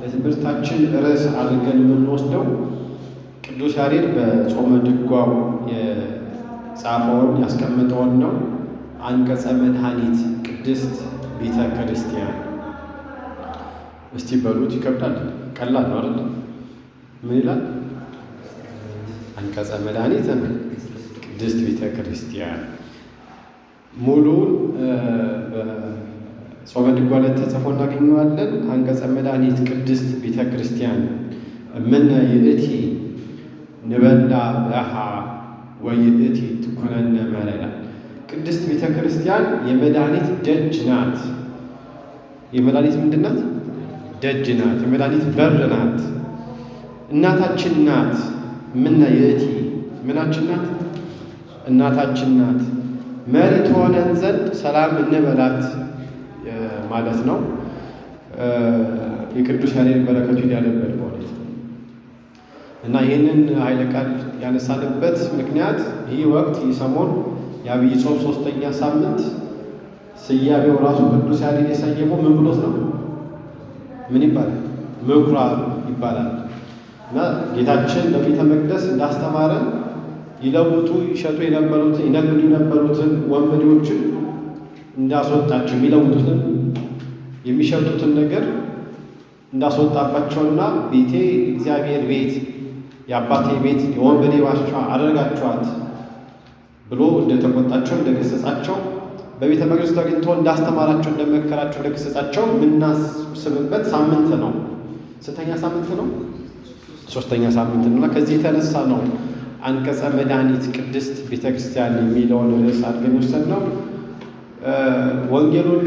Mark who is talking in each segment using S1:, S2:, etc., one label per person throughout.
S1: የትምህርታችን ርዕስ አድርገን የምንወስደው ቅዱስ ያሬድ በጾመ ድጓው የጻፈውን ያስቀመጠውን ነው። አንቀጸ መድኃኒት ቅድስት ቤተ ክርስቲያን። እስቲ በሉት። ይከብዳል? ቀላል ነው አይደል? ምን ይላል? አንቀጸ መድኃኒት ቅድስት ቤተ ክርስቲያን። ሙሉውን በጾመ ድጓ ላይ ተጽፎ እናገኘዋለን። አንቀጸ መድኃኒት ቅድስት ቤተ ክርስቲያን እምነ ይእቲ ንበላ በሃ ወይእቲ ትኩነነ መለላ። ቅድስት ቤተ ክርስቲያን የመድኃኒት ደጅ ናት። የመድኃኒት ምንድን ናት? ደጅ ናት። የመድኃኒት በር ናት። እናታችን ናት። እምነ ይእቲ ምናችን ናት? እናታችን ናት። መሪ ትሆነን ዘንድ ሰላም እንበላት ማለት ነው። የቅዱስ ያሬድ በረከቱ ይደርብን ማለት ነው። እና ይህንን ኃይለ ቃል ያነሳንበት ምክንያት ይህ ወቅት ይህ ሰሞን የዐቢይ ጾም 3ኛ ሳምንት ስያሜው ራሱ ቅዱስ ያሬድ የሰየመው ምን ብሎት ነው? ምን ይባላል? ምኩራብ ይባላል። እና ጌታችን በቤተ መቅደስ እንዳስተማረን ይለውጡ ይሸጡ የነበሩትን ይነግዱ የነበሩትን ወንበዴዎችን እንዳስወጣቸው የሚለውጡትን የሚሸጡትን ነገር እንዳስወጣባቸውና ቤቴ እግዚአብሔር ቤት የአባቴ ቤት የወንበዴ ዋሻ አደረጋችኋት ብሎ እንደተቆጣቸው እንደገሰጻቸው በቤተ መቅደስ ተገኝቶ እንዳስተማራቸው እንደመከራቸው እንደገሰጻቸው የምናስብበት ሳምንት ነው። ስንተኛ ሳምንት ነው? 3ኛ ሳምንት ነው። እና ከዚህ የተነሳ ነው አንቀጸ መድኃኒት ቅድስት ቤተ ክርስቲያን የሚለውን ርዕስ አድርገን ወሰድነው። ወንጌሉን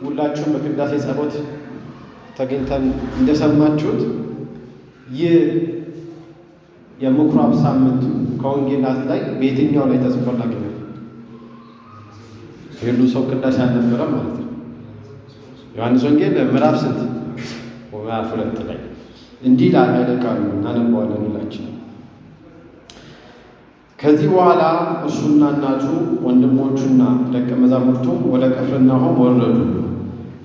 S1: ሁላችሁም በቅዳሴ ጸሎት ተገኝተን እንደሰማችሁት ይህ የምኩራብ ሳምንቱ ከወንጌላት ላይ በየትኛው ላይ ተጽፎ እናገኛለን? ሁሉ ሰው ቅዳሴ አልነበረም ማለት ነው። ዮሐንስ ወንጌል ምዕራፍ ስንት? ምዕራፍ 2 ላይ እንዲህ ይላል ኃይለ ቃሉ፣ እናነበዋለን ሁላችን። ከዚህ በኋላ እርሱና እናቱ ወንድሞቹና ደቀ መዛሙርቱም ወደ ቅፍርናሆም ወረዱ።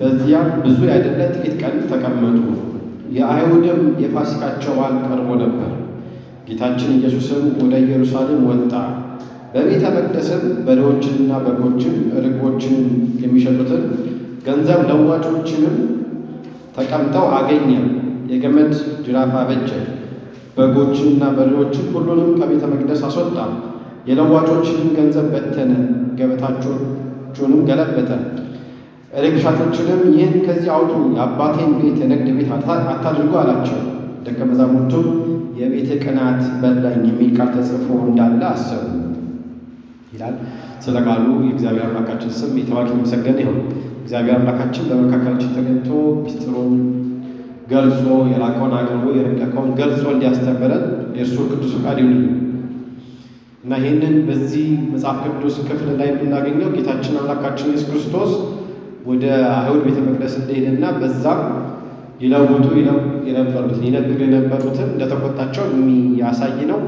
S1: በዚያም ብዙ ያይደለ ጥቂት ቀን ተቀመጡ። የአይሁድም የፋሲካቸው በዓል ቀርቦ ነበር። ጌታችን ኢየሱስም ወደ ኢየሩሳሌም ወጣ። በቤተ መቅደስም በሬዎችንና በጎችን ርግቦችን የሚሸጡትን ገንዘብ ለዋጮችንም ተቀምጠው አገኘ። የገመድ ጅራፍ አበጀ። በጎችንና በሬዎችን ሁሉንም ከቤተ መቅደስ አስወጣ። የለዋጮችንም ገንዘብ በተነ፣ ገበታቸውንም ገለበጠ። ርግብ ሻጮችንም ይህን ከዚህ አውጡ፣ የአባቴን ቤት የንግድ ቤት አታድርጉ አላቸው። ደቀ መዛሙርቱም የቤት ቅናት በላኝ የሚል ቃል ተጽፎ እንዳለ አሰቡ ይላል። ስለ ቃሉ የእግዚአብሔር አምላካችን ስም የተባረከ የተመሰገነ ይሁን። እግዚአብሔር አምላካችን በመካከላችን ተገኝቶ ምስጢሩን ገልጾ የላከውን አቅርቦ የረቀቀውን ገልጾ እንዲያስተምረን የእርሱ ቅዱስ ፈቃድ ይሁን እና ይህንን በዚህ መጽሐፍ ቅዱስ ክፍል ላይ የምናገኘው ጌታችን አምላካችን ኢየሱስ ክርስቶስ ወደ አይሁድ ቤተ መቅደስ እንደሄደና በዛም ይለውጡ የነበሩትን ይነግዱ የነበሩትን እንደተቆጣቸው የሚያሳይ ነው።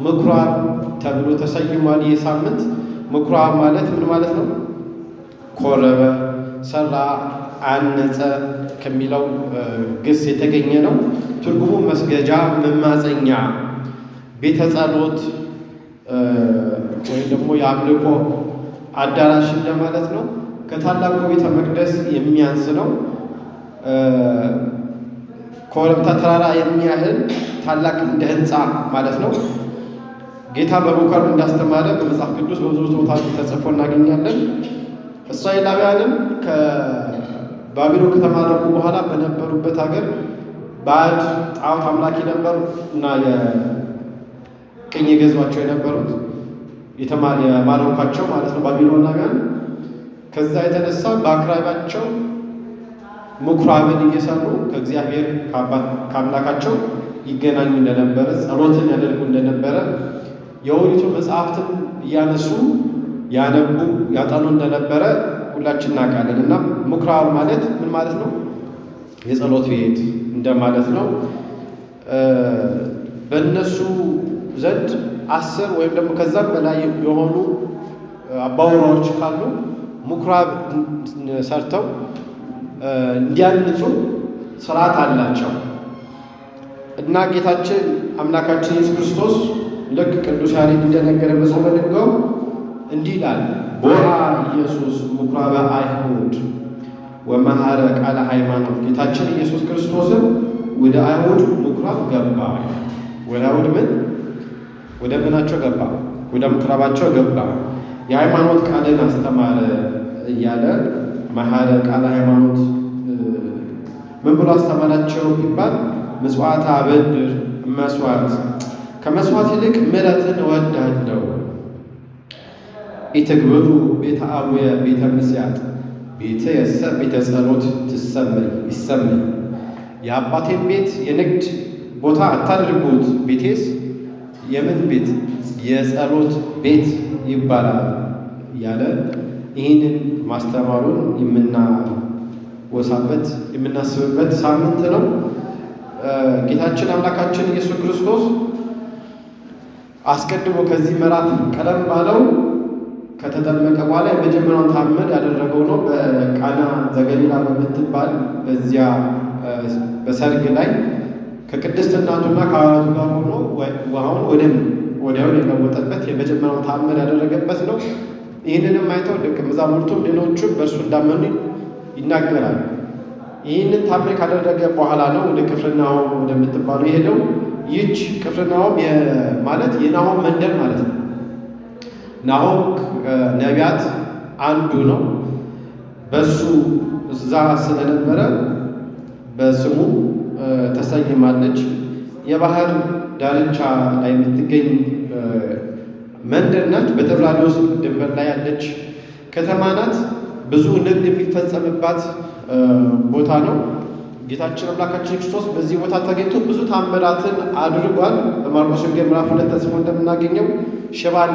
S1: ምኩራብ ተብሎ ተሰይሟል። ይህ ሳምንት ምኩራብ ማለት ምን ማለት ነው? ኮረበ፣ ሰራ፣ አነጸ ከሚለው ግስ የተገኘ ነው። ትርጉሙ መስገጃ፣ መማፀኛ፣ ቤተ ጸሎት ወይም ደግሞ የአምልኮ አዳራሽ እንደማለት ነው። ከታላቁ ቤተ መቅደስ የሚያንስ ነው። ኮረብታ ተራራ የሚያህል ታላቅ እንደ ሕንፃ ማለት ነው። ጌታ በምኩራብ እንዳስተማረ በመጽሐፍ ቅዱስ በብዙ ቦታ ተጽፎ እናገኛለን። እስራኤላውያንም ከባቢሎን ከተማረኩ በኋላ በነበሩበት ሀገር ባዕድ ጣዖት አምላኪ ነበሩ እና የቅኝ ገዟቸው የነበሩት የማረኳቸው ማለት ነው ባቢሎናውያን። ከዛ የተነሳ በአቅራቢያቸው ምኩራብን እየሰሩ ከእግዚአብሔር ከአምላካቸው ይገናኙ እንደነበረ፣ ጸሎትን ያደርጉ እንደነበረ፣ የኦሪቱ መጽሐፍትን እያነሱ ያነቡ ያጠኑ እንደነበረ ሁላችን እናውቃለን። እና ምኩራብ ማለት ምን ማለት ነው? የጸሎት ቤት እንደማለት ነው። በእነሱ ዘንድ 10 ወይም ደግሞ ከዛም በላይ የሆኑ አባወራዎች ካሉ ምኩራብ ሰርተው እንዲያንጹ ስርዓት አላቸው። እና ጌታችን አምላካችን ኢየሱስ ክርስቶስ ልክ ቅዱስ ያሬድ እንደነገረ በጾመ ድጓው እንዲህ ይላል። ቦአ ኢየሱስ ምኵራበ አይሁድ ወመሐረ ቃለ ሃይማኖት። ጌታችን ኢየሱስ ክርስቶስም ወደ አይሁድ ምኵራብ ገባ። ወደ አይሁድ ወደ ምናቸው ገባ? ወደ ምኵራባቸው ገባ። የሃይማኖት ቃልን አስተማረ እያለ መሐረ ቃለ ሃይማኖት ምን ብሎ አስተማራቸው ቢባል ምጽዋት አበድር መስዋዕት ከመስዋዕት ይልቅ ምሕረትን እወዳለሁ። ኢትግብሩ ቤተ አቡየ ቤተ ምስያጥ ቤተ የሰብ ቤተ ጸሎት ይሰመይ። የአባቴን ቤት የንግድ ቦታ አታድርጉት፣ ቤቴስ የምን ቤት? የጸሎት ቤት ይባላል እያለ ይህንን ማስተማሩን የምናወሳበት የምናስብበት ሳምንት ነው። ጌታችን አምላካችን ኢየሱስ ክርስቶስ አስቀድሞ ከዚህ ምዕራፍ ቀደም ባለው ከተጠመቀ በኋላ የመጀመሪያውን ተአምር ያደረገው ነው። በቃና ዘገሊላ በምትባል በዚያ በሰርግ ላይ ከቅድስት እናቱና ከሐዋርያቱ ጋር ሆኖ ውሃውን ወዲያውን የለወጠበት የመጀመሪያውን ተአምር ያደረገበት ነው። ይህንንም አይተው ደቀ መዛሙርቱም ሌሎቹም በእርሱ እንዳመኑ ይናገራል። ይህንን ተአምር ካደረገ በኋላ ነው ወደ ቅፍርናሆም ወደምትባለው የሄደው። ይህች ቅፍርናሆም ማለት የናሆም መንደር ማለት ነው። ናሆም ነቢያት አንዱ ነው። በሱ እዛ ስለነበረ በስሙ ተሰይማለች። የባህር ዳርቻ ላይ የምትገኝ መንደር ናት። በጥብርያዶስ ድንበር ላይ ያለች ከተማ ናት። ብዙ ንግድ የሚፈጸምባት ቦታ ነው። ጌታችን አምላካችን ክርስቶስ በዚህ ቦታ ተገኝቶ ብዙ ታምራትን አድርጓል። በማርቆስ ወንጌል ምዕራፍ 2 ተጽፎ እንደምናገኘው ሽባን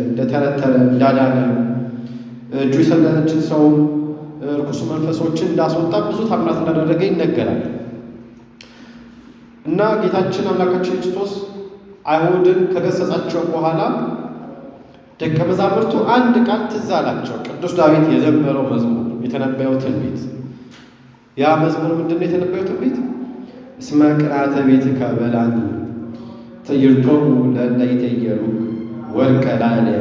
S1: እንደተረተረ እንዳዳነ፣ እጁ የሰለለችን ሰው ርኩስ መንፈሶችን እንዳስወጣ ብዙ ታምራት እንዳደረገ ይነገራል። እና ጌታችን አምላካችን ክርስቶስ አይሁድን ከገሰጻቸው በኋላ ደቀ መዛሙርቱ አንድ ቃል ትዝ አላቸው። ቅዱስ ዳዊት የዘመረው መዝሙር የተነበየው ትንቢት። ያ መዝሙር ምንድነው? የተነበየው ትንቢት እስመ ቅርአተ ቤትከ በላኒ ትዕይርቶሙ ለእለ ይትዔየሉ ወርቀ ላዕሌየ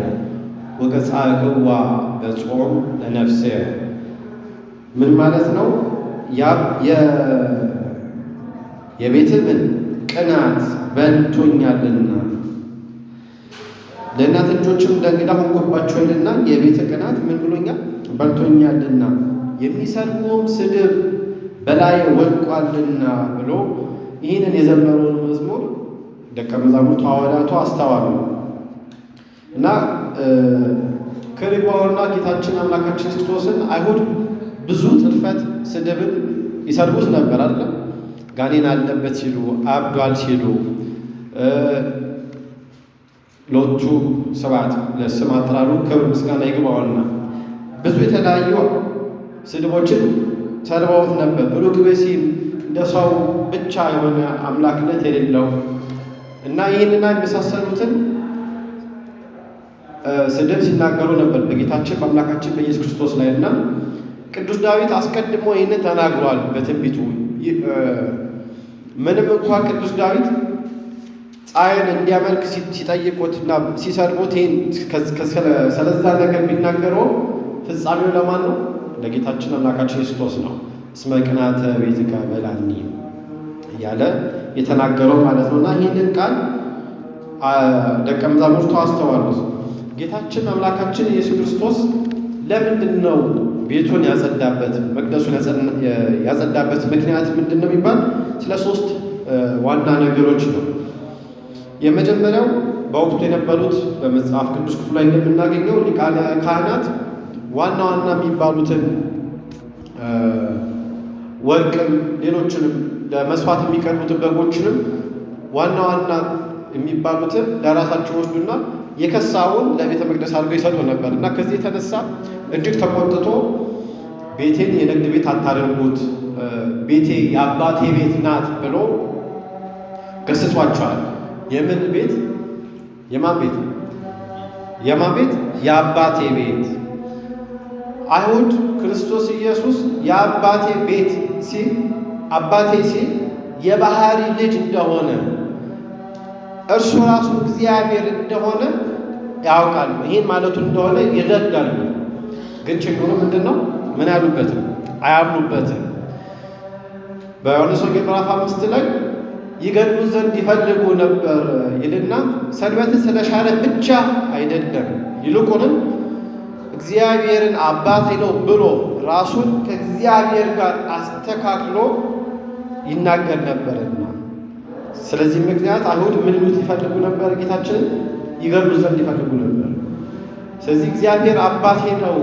S1: ወገጻእክዋ በጾም ለነፍስየ። ምን ማለት ነው? የቤትህ ምን ቅናት በልቶኛልና ለእናት ልጆችም እንደ እንግዳ ሆንኩባቸዋልና የቤትህ ቅናት ምን ብሎኛል? በልቶኛልና የሚሰድቡም ስድብ በላይ ወድቋልና ብሎ ይህንን የዘመረውን መዝሙር ደቀ መዛሙርቱ ሐዋርያቱ አስተዋሉ እና ከሪባውና ጌታችን አምላካችን ክርስቶስን አይሁድ ብዙ ጥልፈት ስድብን ይሰድቡት ነበር አለ። ጋኔን አለበት ሲሉ፣ አብዷል ሲሉ፣ ሎቱ ስብሐት ለስም አጠራሩ ክብር ምስጋና ይግባውና ብዙ የተለያዩ ስድቦችን ሰድበውት ነበር። ብሉዕ ብእሲም እንደ ሰው ብቻ የሆነ አምላክነት የሌለው እና ይህንና የመሳሰሉትን ስድብ ሲናገሩ ነበር በጌታችን በአምላካችን በኢየሱስ ክርስቶስ ላይ እና ቅዱስ ዳዊት አስቀድሞ ይህንን ተናግሯል በትንቢቱ። ምንም እንኳ ቅዱስ ዳዊት ፀሐይን እንዲያመልክ ሲጠይቁትና ሲሰድቡት ይህን ስለዛ ነገር ቢናገረው ፍጻሜው ለማን ነው? ለጌታችን አምላካችን ክርስቶስ ነው። እስመ ቅንዓተ ቤትከ በላኒ እያለ የተናገረው ማለት ነው። እና ይህንን ቃል ደቀ መዛሙርቱ አስተዋሉት። ጌታችን አምላካችን ኢየሱስ ክርስቶስ ለምንድን ነው ቤቱን ያጸዳበት መቅደሱን ያጸዳበት ምክንያት ምንድን ነው የሚባል ስለ ሶስት ዋና ነገሮች ነው። የመጀመሪያው በወቅቱ የነበሩት በመጽሐፍ ቅዱስ ክፍል ላይ እንደምናገኘው ሊቃነ ካህናት ዋና ዋና የሚባሉትን ወርቅም ሌሎችንም ለመስዋዕት የሚቀርቡትን በጎችንም ዋና ዋና የሚባሉትን ለራሳቸው ወስዱና የከሳውን ለቤተ መቅደስ አድርገው ይሰጡ ነበር እና ከዚህ የተነሳ እጅግ ተቆጥቶ ቤቴን የንግድ ቤት አታደርጉት፣ ቤቴ የአባቴ ቤት ናት ብሎ ገስጿቸዋል። የምን ቤት? የማን ቤት? የማን ቤት? የአባቴ ቤት። አይሁድ ክርስቶስ ኢየሱስ የአባቴ ቤት ሲል አባቴ ሲል የባህሪ ልጅ እንደሆነ እርሱ ራሱ እግዚአብሔር እንደሆነ ያውቃሉ። ይህን ማለቱ እንደሆነ ይረዳሉ። ግን ችግሩ ምንድን ነው? ምን ያሉበትም አያምኑበትም። በዮሐንስ ወንጌል ምዕራፍ 5 ላይ ይገድሉ ዘንድ ይፈልጉ ነበር ይልና ሰንበትን ስለሻረ ብቻ አይደለም፣ ይልቁንም እግዚአብሔርን አባቴ ነው ብሎ ራሱን ከእግዚአብሔር ጋር አስተካክሎ ይናገር ነበርና። ስለዚህ ምክንያት አይሁድ ምን ይሉት ይፈልጉ ነበር? ጌታችንን ይገድሉ ዘንድ ይፈልጉ ነበር። ስለዚህ እግዚአብሔር አባቴ ነው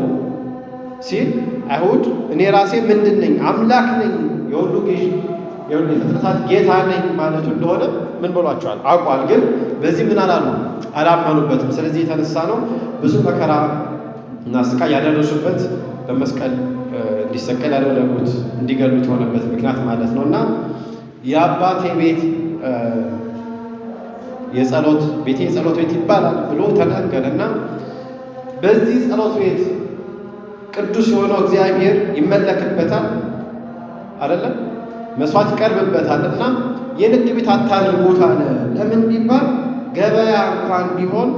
S1: ሲል አይሁድ እኔ ራሴ ምንድን ነኝ? አምላክ ነኝ፣ የሁሉ ገዥ፣ የሁሉ የፍጥረታት ጌታ ነኝ ማለቱ እንደሆነ ምን ብሏቸዋል? አውቋል። ግን በዚህ ምን አላሉ? አላመኑበትም። ስለዚህ የተነሳ ነው ብዙ መከራ እና ስቃይ ያደረሱበት በመስቀል እንዲሰቀል ያደረጉት እንዲገሉት የሆነበት ምክንያት ማለት ነው። እና የአባቴ ቤት የጸሎት ቤት ይባላል ብሎ ተናገረ። እና በዚህ ጸሎት ቤት ቅዱስ የሆነው እግዚአብሔር ይመለክበታል አይደለም? መስዋዕት ይቀርብበታል። እና የንግድ ቤት አታድርጉት አለ። ለምን ቢባል ገበያ እንኳን ቢሆን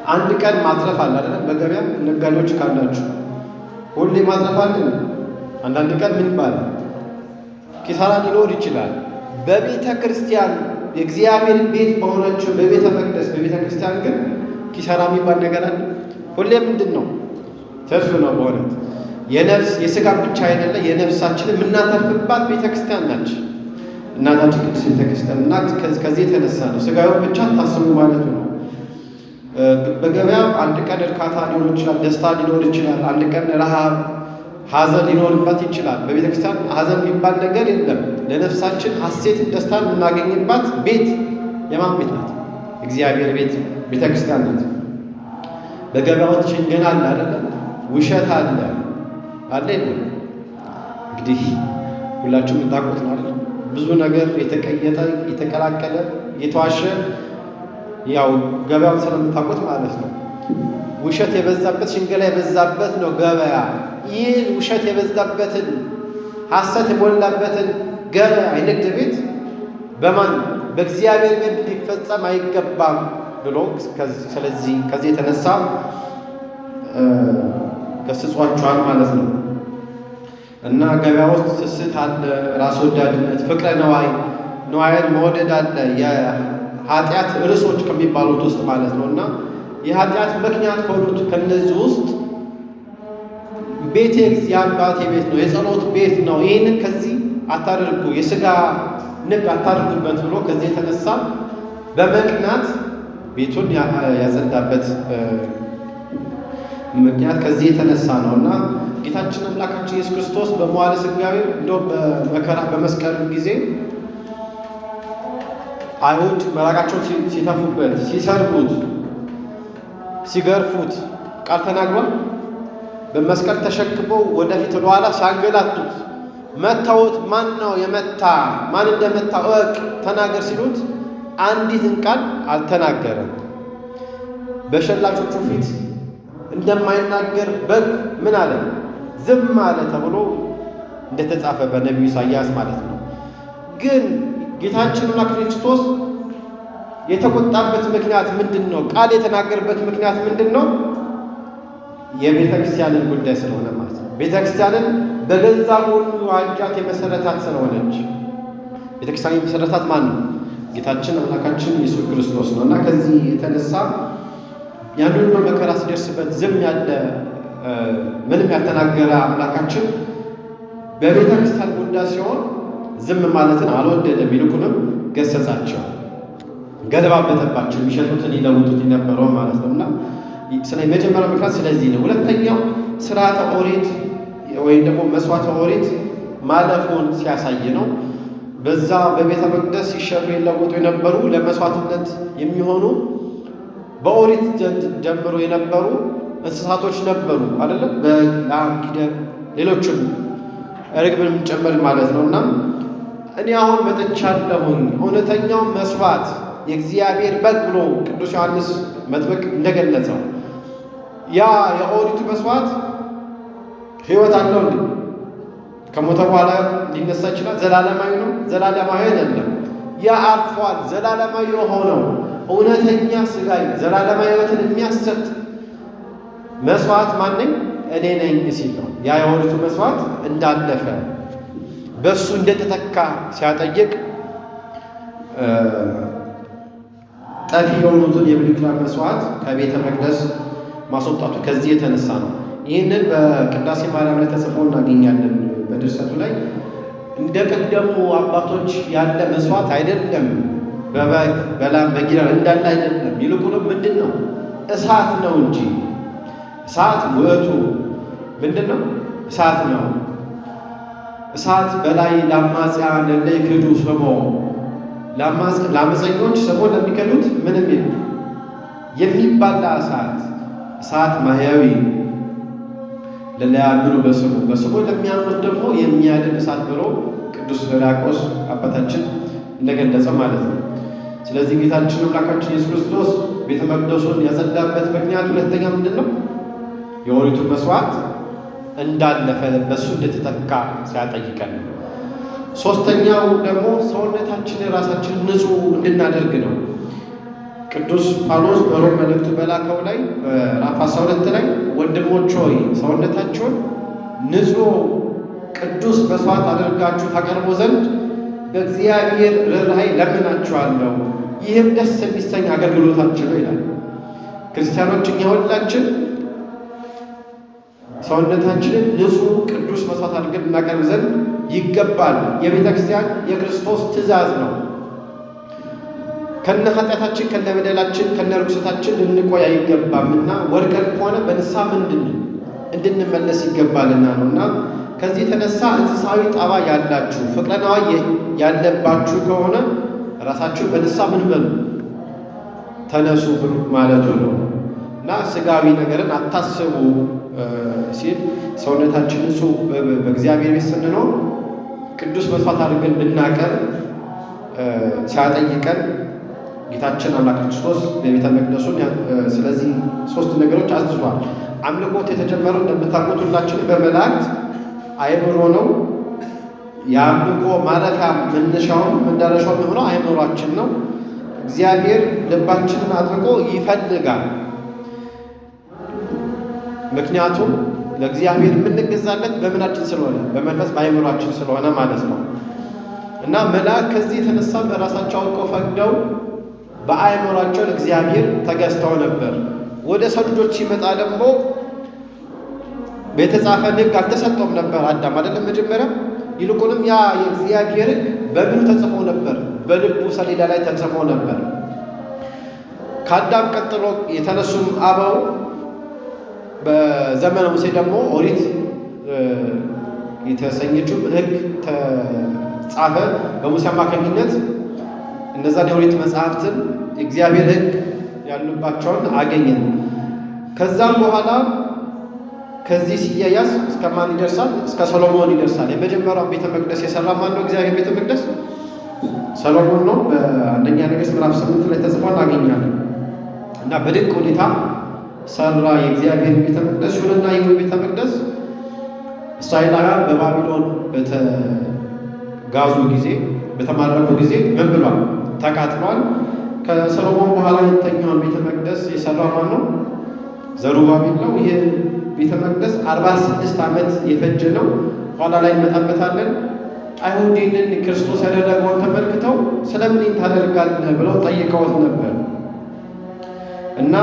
S1: አንድ ቀን ማትረፍ አለ አይደለም? በገበያ ነጋዴዎች ካላችሁ ሁሌ ማትረፍ አለ። አንዳንድ ቀን ምን ይባላል? ኪሳራ ሊኖር ይችላል። በቤተ ክርስቲያን የእግዚአብሔር ቤት በሆነችው በቤተ መቅደስ በቤተ ክርስቲያን ግን ኪሳራ የሚባል ነገር አለ? ሁሌ ምንድን ነው? ትርፍ ነው። በእውነት የነፍስ የሥጋ ብቻ አይደለ፣ የነፍሳችንን የምናተርፍባት ቤተ ክርስቲያን ናች እናታችን ቅድስት ቤተ ክርስቲያን። እና ከዚህ የተነሳ ነው ሥጋውን ብቻ ታስቡ ማለት ነው። በገበያ አንድ ቀን እርካታ ሊኖር ይችላል፣ ደስታ ሊኖር ይችላል። አንድ ቀን ረሃብ፣ ሐዘን ሊኖርበት ይችላል። በቤተ ክርስቲያን ሐዘን የሚባል ነገር የለም። ለነፍሳችን ሐሴትን፣ ደስታን የምናገኝባት ቤት የማን ቤት ናት? እግዚአብሔር ቤት ቤተ ክርስቲያን ናት። በገበያዎች ሽንገላ አለ አይደለም? ውሸት አለ የለም? እንግዲህ ሁላችሁም የምታውቁት ነው አይደል? ብዙ ነገር የተቀየጠ የተቀላቀለ የተዋሸ ያው ገበያውን ስለምታውቁት ማለት ነው። ውሸት የበዛበት ሽንገላ የበዛበት ነው ገበያ። ይህን ውሸት የበዛበትን ሐሰት የሞላበትን ገበያ የንግድ ቤት በማን በእግዚአብሔር ዘንድ ሊፈጸም አይገባም ብሎ ስለዚህ ከዚህ የተነሳ ገስጿቸዋል ማለት ነው። እና ገበያ ውስጥ ስስት አለ፣ ራስ ወዳድነት፣ ፍቅረ ነዋይን መውደድ አለ። የኃጢአት ርዕሶች ከሚባሉት ውስጥ ማለት ነው። እና የኃጢአት ምክንያት ከሆኑት ከነዚህ ውስጥ ቤቴ የአባቴ ቤት ነው፣ የጸሎት ቤት ነው፣ ይህንን ከዚህ አታደርጉ፣ የሥጋ ንግድ አታደርጉበት ብሎ ከዚህ የተነሳ በመቅናት ቤቱን ያጸዳበት ምክንያት ከዚህ የተነሳ ነው። እና ጌታችን አምላካችን ኢየሱስ ክርስቶስ በመዋዕለ ሥጋዌ እንደውም በመከራ በመስቀሉ ጊዜ አይሁድ መራቃቸውን ሲተፉበት፣ ሲሰርቡት፣ ሲገርፉት ቃል ተናግሯል። በመስቀል ተሸክመው ወደፊት ወደኋላ ሲያንገላቱት መታወት ማን ነው የመታ ማን እንደመታ እወቅ ተናገር ሲሉት አንዲትን ቃል አልተናገረም። በሸላቾቹ ፊት እንደማይናገር በግ ምን አለ? ዝም አለ ተብሎ እንደተጻፈ በነቢዩ ኢሳይያስ ማለት ነው። ግን ጌታችንና ክርስቶስ የተቆጣበት ምክንያት ምንድን ነው? ቃል የተናገረበት ምክንያት ምንድን ነው? የቤተ ክርስቲያንን ጉዳይ ስለሆነ ማለት ነው። ቤተ ክርስቲያንን በገዛ ጎኑ ዋጃት የመሰረታት ስለሆነች ቤተ ክርስቲያን የመሰረታት ማን ነው? ጌታችን አምላካችን ኢየሱስ ክርስቶስ ነው። እና ከዚህ የተነሳ ያንን መከራ ሲደርስበት ዝም ያለ ምንም ያልተናገረ አምላካችን በቤተ ክርስቲያን ጉዳይ ሲሆን ዝም ማለትን አልወደደም። ይልቁንም ገሰጻቸው፣ ገለባበጠባቸው፣ የሚሸጡትን ይለውጡት የነበረው ማለት ነው። እና ስለ መጀመሪያው ምክንያት ስለዚህ ነው። ሁለተኛው ስርዓተ ኦሪት ወይም ደግሞ መስዋዕተ ኦሪት ማለፉን ሲያሳይ ነው። በዛ በቤተ መቅደስ ሲሸጡ ይለወጡ የነበሩ ለመስዋዕትነት የሚሆኑ በኦሪት ጀምሮ የነበሩ እንስሳቶች ነበሩ አይደለም? በላም፣ ጊደር፣ ሌሎችም ርግብንም ጨምር ማለት ነው። እና እኔ አሁን መጥቻለሁኝ እውነተኛው መስዋዕት የእግዚአብሔር በግ ብሎ ቅዱስ ዮሐንስ መጥምቅ እንደገለጸው ያ የኦሪቱ መስዋዕት ሕይወት አለው እንዴ? ከሞተ በኋላ ሊነሳ ይችላል። ዘላለማዊ ነው? ዘላለማዊ አይደለም። ያ አልፏል። ዘላለማዊ የሆነው እውነተኛ ሥጋዊ ዘላለማዊ ሕይወትን የሚያሰጥ መስዋዕት ማነኝ? እኔ ነኝ ሲል ነው። ያ የኦሪቱ መስዋዕት እንዳለፈ በእሱ እንደተተካ ሲያጠይቅ ጠፊ የሆኑትን የብሉይ ኪዳን መስዋዕት ከቤተ መቅደስ ማስወጣቱ ከዚህ የተነሳ ነው። ይህንን በቅዳሴ ማርያም ላይ ተጽፎ እናገኛለን። በድርሰቱ ላይ እንደ ቀደሙ አባቶች ያለ መስዋዕት አይደለም፣ በበግ በላም በጊደር እንዳለ አይደለም። ይልቁንም ምንድን ነው? እሳት ነው እንጂ እሳት ውእቱ ምንድን ነው? እሳት ነው። እሳት በላይ ለአማጽያን ለይክዱ ስሞ ለአመፀኞች ስሞ ለሚከዱት ምንም የሚባላ እሳት ማያዊ ለለያምኑ በስሙ ለሚያምኑት ደግሞ የሚያድን እሳት ብሎ ቅዱስ ሕርያቆስ አባታችን እንደገለጸ ማለት ነው። ስለዚህ ጌታችን አምላካችን ኢየሱስ ክርስቶስ ቤተ መቅደሱን ያጸዳበት ምክንያት ሁለተኛ ምንድን ነው? የኦሪቱ መስዋዕት እንዳለፈ በሱ እንደተተካ ሲያጠይቀን ነው። ሶስተኛው ደግሞ ሰውነታችንን ራሳችን ንጹሕ እንድናደርግ ነው። ቅዱስ ጳውሎስ በሮም መልእክቱ በላከው ላይ ምዕራፍ 12 ላይ ወንድሞች ሆይ ሰውነታችሁን ንጹሕ ቅዱስ መስዋዕት አድርጋችሁ ታቀርቡ ዘንድ በእግዚአብሔር ርኅራኄ ለምናችኋለሁ፣ ይህም ደስ የሚሰኝ አገልግሎታችን ነው ይላል። ክርስቲያኖች እኛ ሁላችን ሰውነታችንን ንጹሕ ቅዱስ መስዋዕት አድርገን እናቀርብ ዘንድ ይገባል። የቤተ ክርስቲያን የክርስቶስ ትእዛዝ ነው። ከነ ኃጢአታችን ከነ በደላችን ከነ ርኩሰታችን ልንቆይ አይገባምና ወድቀን ከሆነ በንስሐ እንድንመለስ ይገባልና ነውና ከዚህ የተነሳ እንስሳዊ ጠባይ ያላችሁ ፍቅረ ነዋይ ያለባችሁ ከሆነ ራሳችሁ በንስሐ ምን በሉ ተነሱ ማለቱ ነው እና ሥጋዊ ነገርን አታስቡ ሲል ሰውነታችን ንጹሕ በእግዚአብሔር ቤት ስንኖር ቅዱስ መስዋዕት አድርገን ብናቀርብ ሲያጠይቀን ጌታችን አምላክ ክርስቶስ በቤተ መቅደሱን ስለዚህ ሶስት ነገሮች አዝዟል። አምልኮት የተጀመረው እንደምታውቁት ሁላችንም በመላእክት አእምሮ ነው። የአምልኮ ማረፊያ መነሻውን መዳረሻው የሆነው አእምሯችን ነው። እግዚአብሔር ልባችንን አጥብቆ ይፈልጋል። ምክንያቱም ለእግዚአብሔር የምንገዛለት በምናችን ስለሆነ በመንፈስ በአእምሯችን ስለሆነ ማለት ነው እና መላእክት ከዚህ የተነሳ በራሳቸው አውቀው ፈቅደው በአእምሯቸው ለእግዚአብሔር ተገዝተው ነበር። ወደ ሰው ልጆች ሲመጣ ደግሞ በተጻፈ ሕግ አልተሰጠውም ነበር አዳም አይደለም መጀመሪያ። ይልቁንም ያ የእግዚአብሔር ሕግ በምኑ ተጽፎ ነበር? በልቡ ሰሌዳ ላይ ተጽፎ ነበር። ከአዳም ቀጥሎ የተነሱም አበው በዘመነ ሙሴ ደግሞ ኦሪት የተሰኘችው ሕግ ተጻፈ በሙሴ አማካኝነት። እነዛን የኦሪት መጽሐፍትን የእግዚአብሔር ሕግ ያሉባቸውን አገኘን። ከዛም በኋላ ከዚህ ሲያያዝ እስከ ማን ይደርሳል? እስከ ሰሎሞን ይደርሳል። የመጀመሪያው ቤተ መቅደስ የሰራ ማን ነው? እግዚአብሔር ቤተ መቅደስ ሰሎሞን ነው። በአንደኛ ነገሥት ምዕራፍ 8 ላይ ተጽፎ እናገኛለን እና በድንቅ ሁኔታ ሰራ የእግዚአብሔር ቤተ መቅደስ። ይሁንና ይህ ቤተ መቅደስ እስራኤላውያን በባቢሎን በተጋዙ ጊዜ በተማረኩ ጊዜ ምን ብሏል? ተቃጥሏል። ከሰሎሞን በኋላ ሁለተኛውን ቤተ መቅደስ የሰራው ማን ነው? ዘሩባቤል ነው። ይህ ቤተ መቅደስ 46 ዓመት የፈጀ ነው። ኋላ ላይ እንመጣበታለን። አይሁድ ይህንን ክርስቶስ ያደረገውን ተመልክተው ስለምን ታደርጋለህ ብለው ጠይቀውት ነበር እና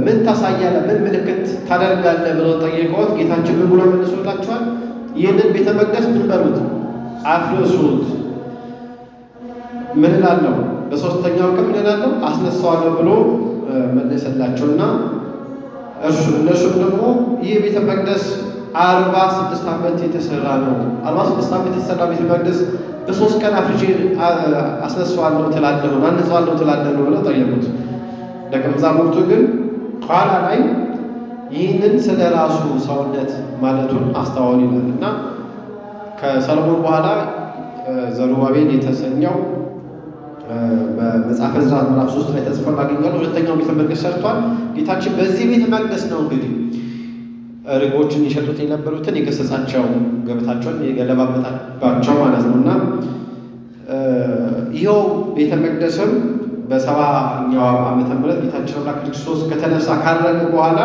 S1: ምን ታሳያለህ? ምን ምልክት ታደርጋለህ ብለው ጠይቀውት ጌታችን ምን ብሎ መልሶላቸዋል? ይህንን ቤተ መቅደስ ምን በሉት? አፍርሱት። ምን እላለሁ? በሶስተኛው ቀን ምን እላለሁ? አስነሳዋለሁ ብሎ መለሰላቸውና እነሱም ደግሞ ይህ ቤተ መቅደስ 46 ዓመት የተሰራ ነው። 46 ዓመት የተሰራ ቤተ መቅደስ በ3 ቀን አፍርሼ አስነሳዋለሁ ትላለህ፣ አነጻዋለሁ ትላለህ ብለው ጠየቁት። ደቀ መዛሙርቱ ግን ኋላ ላይ ይህንን ስለ ራሱ ሰውነት ማለቱን አስተዋሉ ይላል እና ከሰሎሞን በኋላ ዘሩባቤል የተሰኘው በመጽሐፈ ዕዝራ ምዕራፍ 3 ላይ ተጽፎ እናገኛለን። ሁለተኛው ቤተ መቅደስ ሰርቷል ጌታችን። በዚህ ቤተ መቅደስ ነው እንግዲህ ርግቦችን ይሸጡት የነበሩትን የገሰጻቸው፣ ገበታቸውን የገለባበጣባቸው ማለት ነው። እና ይኸው ቤተ መቅደስም በ70ኛው ዓመተ ምህረት ጌታችን አምላክ ክርስቶስ ከተነሳ ካረገ በኋላ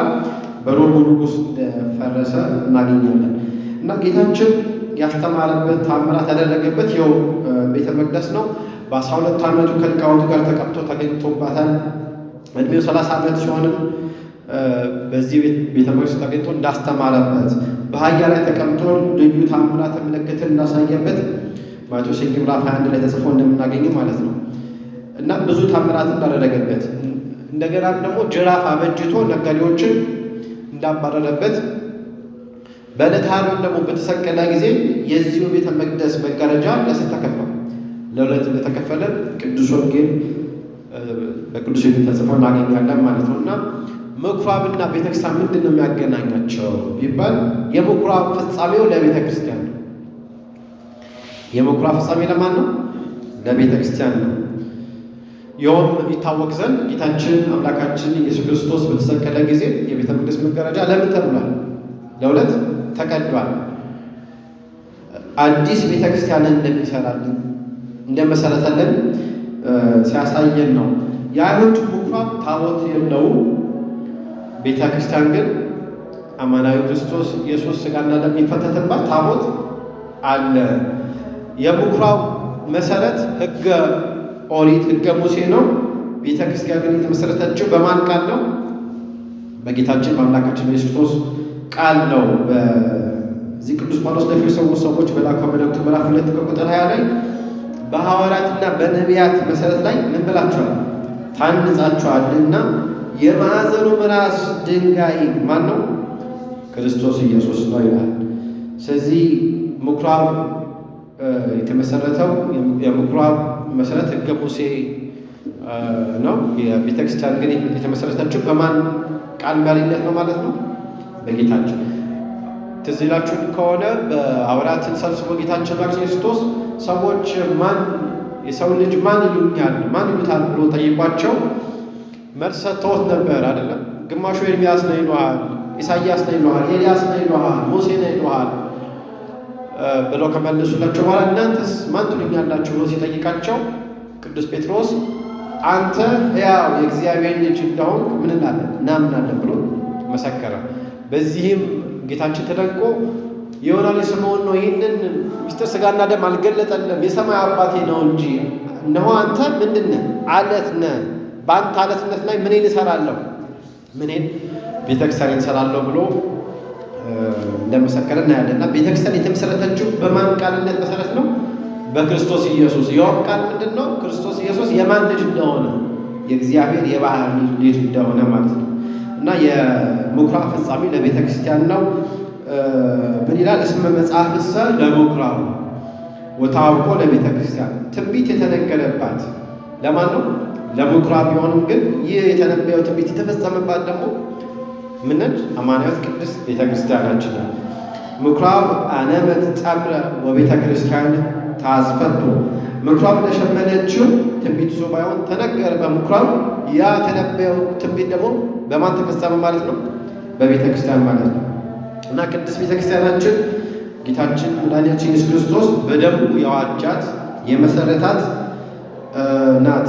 S1: በሮም ንጉሥ እንደፈረሰ እናገኛለን። እና ጌታችን ያስተማረበት ታምራት ያደረገበት ይኸው ቤተ መቅደስ ነው። በ12 ዓመቱ ከሊቃውንቱ ጋር ተቀምጦ ተገኝቶባታል። እድሜው 30 ዓመት ሲሆንም በዚህ ቤተ መቅደስ ተገኝቶ እንዳስተማረበት፣ በአህያ ላይ ተቀምጦ ልዩ ታምራት ምልክትን እንዳሳየበት ማቴዎስ ወንጌል ምዕራፍ 21 ላይ ተጽፎ እንደምናገኘው ማለት ነው። እና ብዙ ታምራት እንዳደረገበት፣ እንደገና ደግሞ ጅራፍ አበጅቶ ነጋዴዎችን እንዳባረረበት፣ በዕለተ ዓርብ ደግሞ በተሰቀለ ጊዜ የዚሁ ቤተ መቅደስ መጋረጃ ለስንት ተከፈለ? ለሁለት እንደተከፈለ ቅዱስ ወንጌል በቅዱስ ወንጌል ተጽፎ እናገኛለን ማለት ነው። እና ምኩራብና ቤተክርስቲያን ምንድን ነው የሚያገናኛቸው ቢባል የምኩራብ ፍጻሜው ለቤተ ክርስቲያን ነው። የምኩራብ ፍጻሜ ለማን ነው? ለቤተ ክርስቲያን ነው። ይኸውም ይታወቅ ዘንድ ጌታችን አምላካችን ኢየሱስ ክርስቶስ በተሰቀለ ጊዜ የቤተ መቅደስ መጋረጃ ለምን ተብሏል? ለሁለት ተቀዷል። አዲስ ቤተ ክርስቲያንን እንደሚሰራልን እንደመሰረተልን ሲያሳየን ነው። የአይሁድ ምኩራብ ታቦት የለውም። ቤተ ክርስቲያን ግን አማናዊ ክርስቶስ ኢየሱስ ሥጋና ደም የሚፈተትባት ታቦት አለ። የምኩራብ መሰረት ሕገ ኦሪት ሕገ ሙሴ ነው። ቤተ ክርስቲያን ግን የተመሰረተችው በማን ቃል ነው? በጌታችን በአምላካችን ኢየሱስ ክርስቶስ ቃል ነው። በዚህ ቅዱስ ጳውሎስ ለኤፌሶን ሰዎች በላከው መልእክቱ ምዕራፍ 2 ቁጥር 20 ላይ በሐዋርያትና በነቢያት መሰረት ላይ ምን ብላችኋል? ታንጻችኋልና የማዕዘኑ ራስ ድንጋይ ማን ነው? ክርስቶስ ኢየሱስ ነው ይላል። ስለዚህ ምኩራብ የተመሰረተው የምኩራብ መሰረት ሕገ ሙሴ ነው። የቤተ ክርስቲያን ግን የተመሰረተችው በማን ቃል መሪነት ነው ማለት ነው? በጌታችን። ትዝ ይላችሁ ከሆነ በሐዋርያትን ሰብስቦ ጌታችን ክርስቶስ ሰዎች ማን የሰው ልጅ ማን ይሉኛል ማን ይሉታል ብሎ ጠይቋቸው መልስ ሰጥተውት ነበር አይደለም? ግማሹ ኤርምያስ ነው ይሉሃል፣ ኢሳይያስ ነው ይሉሃል፣ ኤልያስ ነው ይሉሃል፣ ሙሴ ነው ይሉሃል ብለው ከመለሱላቸው በኋላ እናንተስ ማን ትሉኛላችሁ ብሎ ሲጠይቃቸው ቅዱስ ጴጥሮስ አንተ ሕያው የእግዚአብሔር ልጅ እንደሆንክ ምን እንላለን እናምናለን ብሎ መሰከረ። በዚህም ጌታችን ተደንቆ የዮና ልጅ ስምዖን ነው ይህንን ምስጢር ሥጋና ደም አልገለጠልም የሰማይ አባቴ ነው እንጂ፣ እነሆ አንተ ምንድን ነህ? አለት ነህ። በአንተ አለትነት ላይ ምንን እሰራለሁ? ምንን ቤተክርስቲያን እሰራለሁ ብሎ እንደመሰከረ እናያለን። እና ቤተክርስቲያን የተመሰረተችው በማን ቃልነት መሰረት ነው? በክርስቶስ ኢየሱስ። ይኸውም ቃል ምንድን ነው? ክርስቶስ ኢየሱስ የማን ልጅ እንደሆነ የእግዚአብሔር የባህሪ ልጅ እንደሆነ ማለት ነው። እና የምኩራብ ፍጻሜ ለቤተ ክርስቲያን ነው። ምን ይላል? እስመ መጽሐፍሰ ለምኩራብ ወታውቆ ለቤተ ክርስቲያን። ትንቢት የተነገረባት ለማን ነው? ለምኩራብ ቢሆንም ግን ይህ የተነበየው ትንቢት የተፈጸመባት ደግሞ ምንድ አማናዊት ቅድስት ቤተ ክርስቲያናችን ነው። ምኩራብ አነመት ጸምረ ወቤተ ክርስቲያን ታዝፈቱ። ምኩራብ ለሸመነችው ትንቢት ሱባኤውን ተነገረ በምኩራብ። ያ ተነበየው ትንቢት ደግሞ በማን ተፈጸመ ማለት ነው? በቤተ ክርስቲያን ማለት ነው። እና ቅድስት ቤተ ክርስቲያናችን ጌታችን መድኃኒታችን ኢየሱስ ክርስቶስ በደሙ የዋጃት የመሰረታት ናት።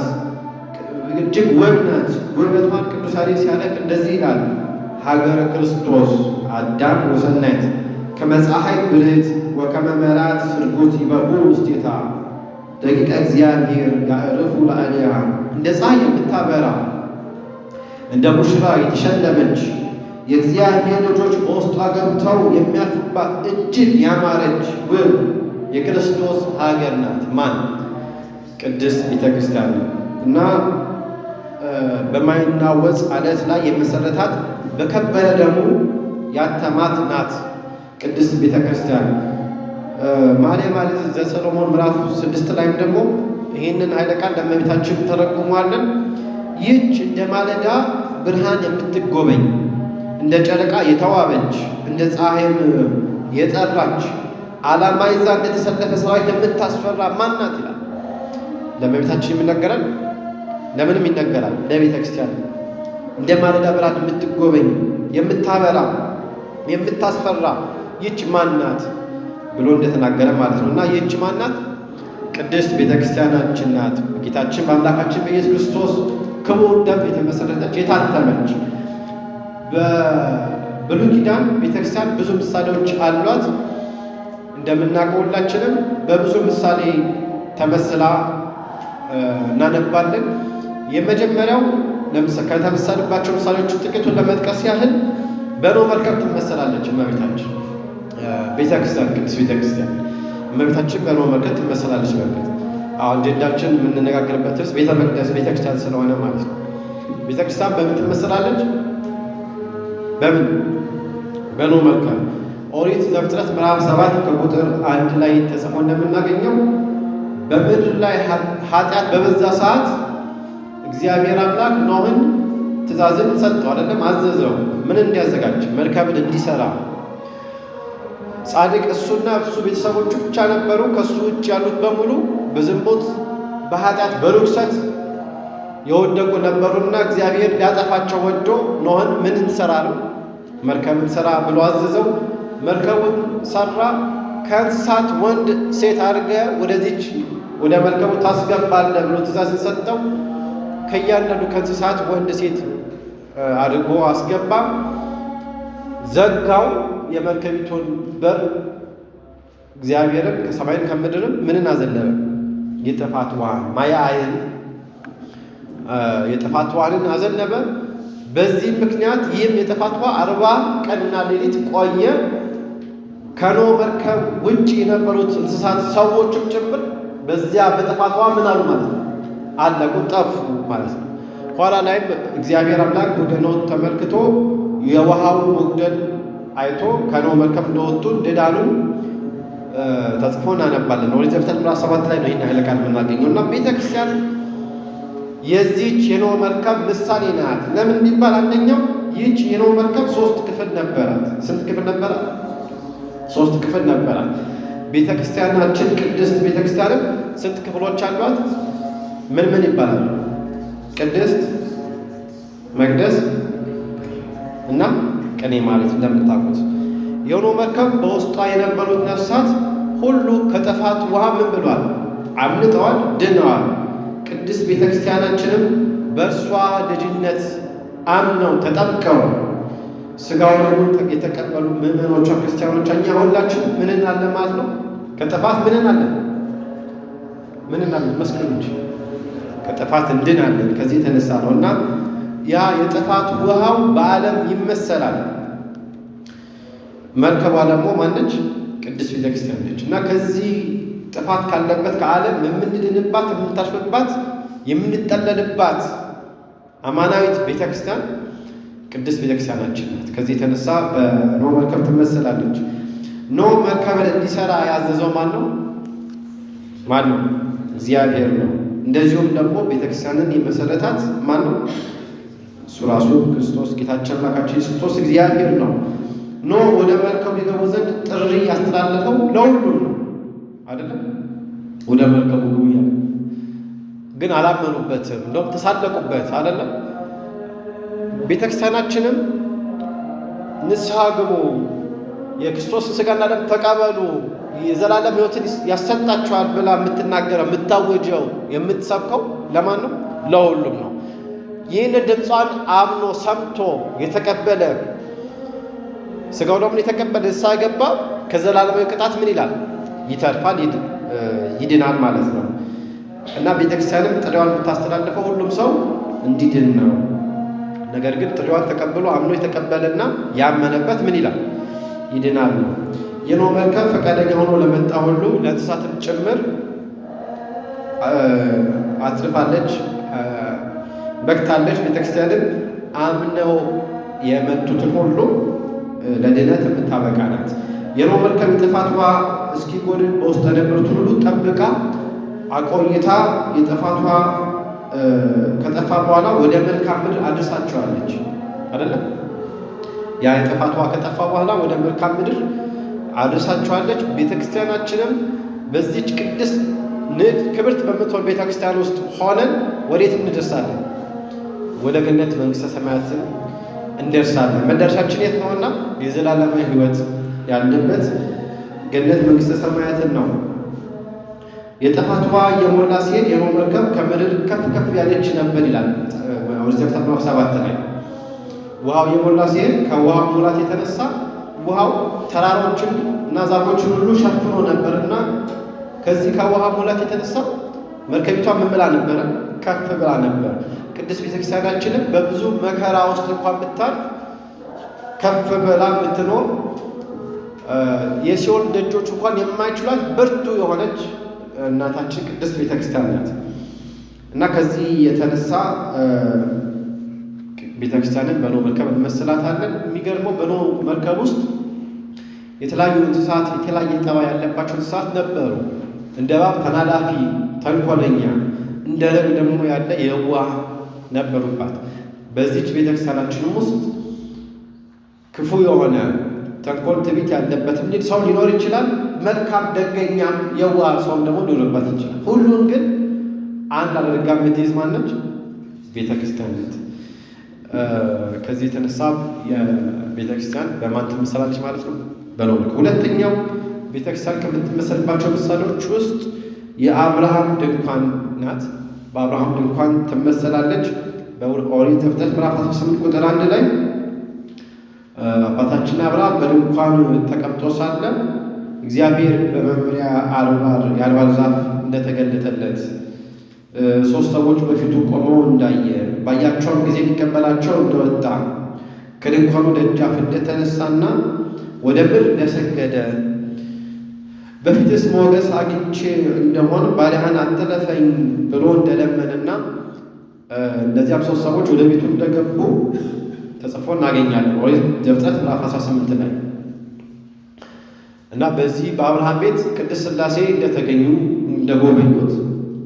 S1: እጅግ ውብ ናት። ውበቷን ቅዱስ ያሬድ ሲያደንቅ እንደዚህ ይላል፣ ሀገረ ክርስቶስ አዳም ወሰናይት ከመፀሐይ ብርህት ወከመ መራት ስርጉት ይበቡ ውስቴታ ደቂቀ እግዚአብሔር ያዕርፉ ለአልያ። እንደ ፀሐይ የምታበራ እንደ ሙሽራ የተሸለመች የእግዚአብሔር ልጆች በውስጧ ገብተው የሚያርፉባት እጅግ ያማረች ውብ የክርስቶስ ሀገር ናት። ማን? ቅድስት ቤተ ክርስቲያን ነው። እና በማይናወጽ አለት ላይ የመሰረታት በከበረ ደሙ ያተማት ናት ቅድስት ቤተ ክርስቲያን። ማርያም ማለት ዘሰሎሞን ምዕራፍ 6 ላይም ደግሞ ይህንን ኃይለ ቃል ለእመቤታችን ተረጉሟለን። ይህች እንደ ማለዳ ብርሃን የምትጎበኝ እንደ ጨረቃ የተዋበች እንደ ፀሐይም የጠራች ዓላማ ይዛ እንደተሰለፈ ሰራዊት የምታስፈራ ማን ናት ይላል። ለእመቤታችን የሚነገራል። ለምንም ይነገራል? ለቤተ ክርስቲያን እንደ ማለዳ ብርሃን የምትጎበኝ የምታበራ የምታስፈራ ይህች ማናት ብሎ እንደተናገረ ማለት ነው። እና ይህች ማናት? ቅድስት ቤተክርስቲያናችን ናት። ጌታችን በአምላካችን በኢየሱስ ክርስቶስ ክቡር ደም የተመሰረተች የታተመች። በብሉይ ኪዳን ቤተክርስቲያን ብዙ ምሳሌዎች አሏት። እንደምናውቀው ሁላችንም በብዙ ምሳሌ ተመስላ እናነባለን። የመጀመሪያው ከተመሰሉባቸው ምሳሌዎች ጥቂቱን ለመጥቀስ ያህል በኖህ መርከብ ትመሰላለች እመቤታችን። ቤተክርስቲያን ቅድስት ቤተክርስቲያን እመቤታችን በኖህ መርከብ ትመሰላለች። በእርግጥ አሁን አጀንዳችን የምንነጋገርበት ርዕስ ቤተ መቅደስ ቤተክርስቲያን ስለሆነ ማለት ነው። ቤተክርስቲያን በምን ትመሰላለች? በምን? በኖህ መርከብ። ኦሪት ዘፍጥረት ምዕራፍ 7 ከቁጥር 1 ላይ ተጽፎ እንደምናገኘው በምድር ላይ ኃጢአት በበዛ ሰዓት እግዚአብሔር አምላክ ኖህን ትእዛዝን ሰጠው አይደለም? አዘዘው። ምን እንዲያዘጋጅ? መርከብን እንዲሰራ። ጻድቅ እሱና እሱ ቤተሰቦቹ ብቻ ነበሩ። ከሱ ውጭ ያሉት በሙሉ በዝሙት በኃጢአት በርኩሰት የወደቁ ነበሩና እግዚአብሔር ሊያጠፋቸው ወዶ ኖህን ምን እንሰራ ነው? መርከብን ሰራ ብሎ አዘዘው። መርከቡን ሰራ። ከእንስሳት ወንድ ሴት አድርገህ ወደዚች ወደ መርከቡ ታስገባለህ ብሎ ትእዛዝን ሰጠው። ከእያንዳንዱ ከእንስሳት ወንድ ሴት አድርጎ አስገባ። ዘጋው የመርከቢቱን በር። እግዚአብሔርም ከሰማይን ከምድርም ምንን አዘነበ? የጥፋት ውሃን ማያይን የጥፋት ውሃንን አዘነበ። በዚህ ምክንያት ይህም የጥፋት ውሃ 40 ቀንና ሌሊት ቆየ። ከኖህ መርከብ ውጭ የነበሩት እንስሳት ሰዎችም ጭምር በዚያ በጥፋት ውሃ ምን አሉ ማለት ነው? አለቁ፣ ጠፉ ማለት ነው። ኋላ ላይም እግዚአብሔር አምላክ ወደ ኖህ ተመልክቶ የውሃውን መጉደል አይቶ ከኖህ መርከብ እንደወጡ እንደዳኑ ተጽፎ እናነባለን። ኦሪት ዘፍጥረት ምዕራፍ 7 ላይ ነው ይህን ኃይለ ቃል የምናገኘው። እና ቤተክርስቲያን የዚህች የኖህ መርከብ ምሳሌ ናት። ለምን ቢባል አንደኛው ይህች የኖህ መርከብ 3 ክፍል ነበራት። ስንት ክፍል ነበራት? 3 ክፍል ነበራት። ቤተክርስቲያናችን ቅድስት ቤተክርስቲያንም ስንት ክፍሎች አሏት? ምን ምን ይባላሉ? ቅድስት፣ መቅደስ እና ቅኔ ማለት እንደምታውቁት። የኖህ መርከብ በውስጧ የነበሩት ነፍሳት ሁሉ ከጥፋት ውሃ ምን ብሏል? አምልጠዋል፣ ድነዋል። ቅድስት ቤተክርስቲያናችንም በእርሷ ልጅነት አምነው ተጠምቀው ሥጋው ደሙን የተቀበሉ ምዕመኖቿ ክርስቲያኖቿ እኛ ሁላችን ምን እናለን ማለት ነው? ከጥፋት ምን እናለን? ምን እናለን? መስቀሉ እንጂ ከጥፋት እንድናለን። ከዚህ የተነሳ ነው። እና ያ የጥፋት ውሃው በዓለም ይመሰላል። መርከቧ ደግሞ ማነች? ቅድስት ቤተክርስቲያን ነች። እና ከዚህ ጥፋት ካለበት ከዓለም የምንድንባት፣ የምንታርፍባት፣ የምንጠለልባት አማናዊት ቤተክርስቲያን ቅድስት ቤተክርስቲያናችን ናት። ከዚህ የተነሳ በኖህ መርከብ ትመሰላለች። ኖህ መርከብን እንዲሰራ ያዘዘው ማን ነው? ማን ነው? እግዚአብሔር ነው። እንደዚሁም ደግሞ ቤተክርስቲያንን የመሰረታት ማን ነው? እሱ ራሱ ክርስቶስ ጌታችን አምላካችን ኢየሱስ ክርስቶስ እግዚአብሔር ነው። ኖህ ወደ መርከቡ ይገቡ ዘንድ ጥሪ ያስተላለፈው ለሁሉም ነው አይደለም? ወደ መርከቡ ግቡ እያለ ግን አላመኑበትም። እንደውም ተሳለቁበት አይደለም? ቤተክርስቲያናችንም ንስሐ ግቡ፣ የክርስቶስን ሥጋና ደም ተቀበሉ፣ የዘላለም ሕይወትን ያሰጣችኋል ብላ የምትናገረው የምታወጀው የምትሰብከው ለማን ነው? ለሁሉም ነው። ይህን ድምጿን አምኖ ሰምቶ የተቀበለ ሥጋው ደሙን የተቀበለ ንስሐ ገባ ከዘላለማዊ ቅጣት ምን ይላል? ይተርፋል፣ ይድናል ማለት ነው። እና ቤተክርስቲያንም ጥሪዋን የምታስተላልፈው ሁሉም ሰው እንዲድን ነው። ነገር ግን ጥሪዋን ተቀብሎ አምኖ የተቀበለና ያመነበት ምን ይላል? ይድናል ነው። የኖህ መርከብ ፈቃደኛ ሆኖ ለመጣ ሁሉ ለእንስሳትም ጭምር አትርፋለች፣ በቅታለች። ቤተክርስቲያንም አምነው የመጡትን ሁሉ ለድነት የምታበቃ ናት። የኖህ መርከብ የጥፋት ውሃ እስኪጎድል በውስጥ የነበሩትን ሁሉ ጠብቃ አቆይታ የጥፋት ውሃ ከጠፋ በኋላ ወደ መልካም ምድር አድርሳቸዋለች አይደለም? ያ የጥፋት ውሃ ከጠፋ በኋላ ወደ መልካም ምድር አድርሳቸዋለች። ቤተክርስቲያናችንም በዚህች ቅድስት ክብርት በምትሆን ቤተክርስቲያን ውስጥ ሆነን ወዴት እንደርሳለን? ወደ ገነት መንግሥተ ሰማያትን እንደርሳለን። መዳረሻችን የት ነውና የዘላለማዊ ሕይወት ያለበት ገነት መንግሥተ ሰማያትን ነው። የጥፋት ውሃ እየሞላ ሲሄድ የኖኅ መርከብ ከምድር ከፍ ከፍ ያለች ነበር ይላል ኦሪት ዘፍጥረት ምዕራፍ 7 ላይ። ውሃው እየሞላ ሲሄድ ከውሃ ሙላት የተነሳ ውሃው ተራሮችን እና ዛፎችን ሁሉ ሸፍኖ ነበርና ከዚህ ከውሃ ሙላት የተነሳ መርከቢቷ ምን ብላ ነበረ? ከፍ ብላ ነበር። ቅድስት ቤተክርስቲያናችንም በብዙ መከራ ውስጥ እንኳን ብታልፍ ከፍ ብላ የምትኖር የሲኦል ደጆች እንኳን የማይችሏት ብርቱ የሆነች እናታችን ቅድስት ቤተክርስቲያን ናት እና ከዚህ የተነሳ ቤተክርስቲያንን በኖኅ መርከብ እንመስላታለን። የሚገርመው በኖኅ መርከብ ውስጥ የተለያዩ እንስሳት፣ የተለያየ ጠባይ ያለባቸው እንስሳት ነበሩ። እንደ እባብ ተናዳፊ፣ ተንኮለኛ፣ እንደ ርግብ ደግሞ ያለ የዋህ ነበሩባት። በዚህች ቤተክርስቲያናችንም ውስጥ ክፉ የሆነ ተንኮል፣ ትዕቢት ያለበትም ሰው ሊኖር ይችላል። መልካም፣ ደገኛም፣ የዋህ ሰውም ደግሞ ሊኖርባት ይችላል። ሁሉን ግን አንድ አድርጋ የምትይዝ ማነች? ቤተክርስቲያን ናት። ከዚህ የተነሳ የቤተክርስቲያን በማን ትመሰላለች ማለት ነው? በኖኅ። ሁለተኛው ቤተክርስቲያን ከምትመሰልባቸው ምሳሌዎች ውስጥ የአብርሃም ድንኳን ናት። በአብርሃም ድንኳን ትመሰላለች። በኦሪት ዘፍጥረት ምዕራፍ 18 ቁጥር 1 ላይ አባታችን አብርሃም በድንኳኑ ተቀምጦ ሳለ እግዚአብሔር በመምሪያ የአድባር ዛፍ እንደተገለጠለት 3 ሰዎች በፊቱ ቆመው እንዳየ ባያቸውም ጊዜ ሊቀበላቸው እንደወጣ ከድንኳኑ ደጃፍ እንደተነሳና ወደ ምድር እንደሰገደ በፊትስ ሞገስ አግኝቼ እንደሆን ባሪያህን አትለፈኝ ብሎ እንደለመንና እነዚያም 3 ሰዎች ወደ ቤቱ እንደገቡ ተጽፎ እናገኛለን ኦሪት ዘፍጥረት ምዕራፍ 18 ላይ እና በዚህ በአብርሃም ቤት ቅድስት ሥላሴ እንደተገኙ እንደጎበኙት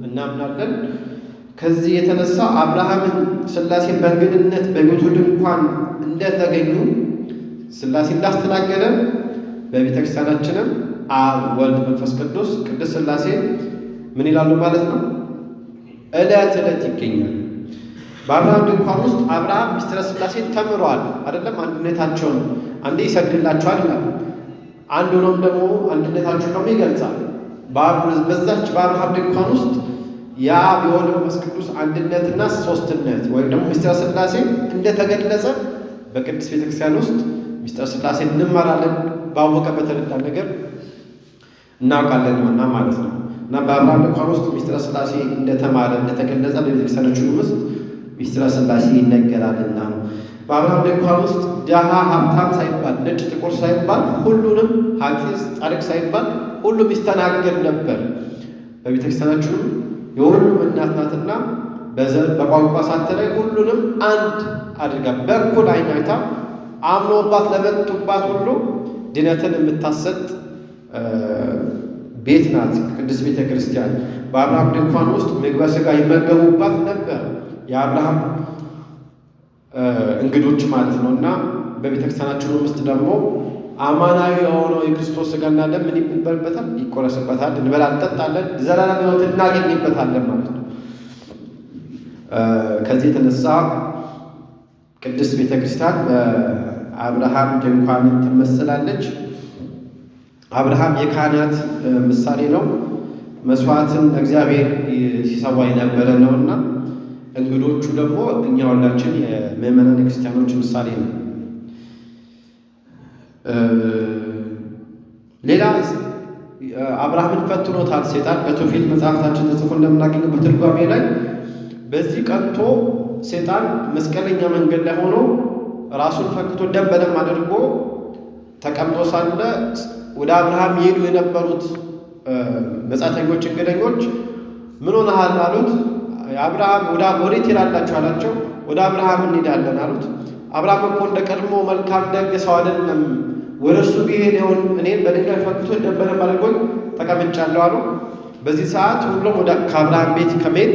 S1: እናምናለን። ከዚህ የተነሳ አብርሃምን ሥላሴን በእንግድነት በቤቱ ድንኳን እንደተገኙ ሥላሴ እንዳስተናገደ በቤተ ክርስቲያናችንም አብ፣ ወልድ፣ መንፈስ ቅዱስ ቅድስት ሥላሴ ምን ይላሉ ማለት ነው? ዕለት ዕለት ይገኛል። በአብርሃም ድንኳን ውስጥ አብርሃም ምስጢረ ሥላሴን ተምሯል አይደለም? አንድነታቸውን አንዴ ይሰግድላቸዋል ይላል። አንዱ ነው ደግሞ አንድነታቸውን ደግሞ ይገልጻል። በዛች በአብርሃም ድንኳን ውስጥ የአብ የወልድ መንፈስ ቅዱስ አንድነትና ሶስትነት ወይም ደግሞ ምስጢረ ሥላሴ እንደተገለጸ በቅድስት ቤተክርስቲያን ውስጥ ምስጢረ ሥላሴ እንማራለን። ባወቀ በተረዳ ነገር እናውቃለን እና ማለት ነው እና በአብርሃም ድንኳን ውስጥ ምስጢረ ሥላሴ እንደተማረ እንደተገለጸ በቤተክርስቲያናችን ውስጥ ምስጢረ ሥላሴ ይነገራልና ነው። በአብርሃም ድንኳን ውስጥ ድሃ ሀብታም ሳይባል፣ ነጭ ጥቁር ሳይባል፣ ሁሉንም ኃጥእ ጻድቅ ሳይባል ሁሉም ይስተናገድ ነበር። በቤተክርስቲያናችንም የሁሉም እናት ናትና በዘር በቋንቋ ሳትለይ ሁሉንም አንድ አድርጋ በእኩል ዓይን አይታ አምኖባት ለመጡባት ሁሉ ድነትን የምታሰጥ ቤት ናት ቅድስት ቤተ ክርስቲያን። በአብርሃም ድንኳን ውስጥ ምግበ ሥጋ ይመገቡባት ነበር የአብርሃም እንግዶች ማለት ነው እና በቤተ ክርስቲያናችን ውስጥ ደግሞ አማናዊ የሆነው የክርስቶስ ሥጋና ደም ምን ይበልበታል? ይቆረስበታል። እንበላለን፣ እንጠጣለን፣ ዘላለም ሕይወት እናገኝበታለን ማለት ነው። ከዚህ የተነሳ ቅድስት ቤተ ክርስቲያን በአብርሃም ድንኳን ትመስላለች። አብርሃም የካህናት ምሳሌ ነው። መስዋዕትን ለእግዚአብሔር ሲሰዋ የነበረ ነውና እንግዶቹ ደግሞ እኛ ሁላችን የምዕመናን ክርስቲያኖች ምሳሌ ነው። ሌላ አብርሃምን ፈትኖታል ሴጣን። በትውፊት መጽሐፍታችን ተጽፎ እንደምናገኘው በትርጓሜ ላይ በዚህ ቀንቶ ሴጣን መስቀለኛ መንገድ ላይ ሆኖ ራሱን ፈክቶ ደም በደም አድርጎ ተቀምጦ ሳለ ወደ አብርሃም ይሄዱ የነበሩት መጻተኞች እንግደኞች ምን ሆነሃል አሉት። አብርሃም ወዴት ትሄዳላችሁ አላቸው። ወደ አብርሃም እንሄዳለን አሉት። አብርሃም እኮ እንደ ቀድሞ መልካም ደግ ሰው አይደለም፣ ወደ እሱ ቢሄድ ይሆን እኔን በድንጋይ ፈክቶ ደም በደም አድርጎኝ ተቀምጫለሁ አሉ። በዚህ ሰዓት ሁሉም ከአብርሃም ቤት ከመሄድ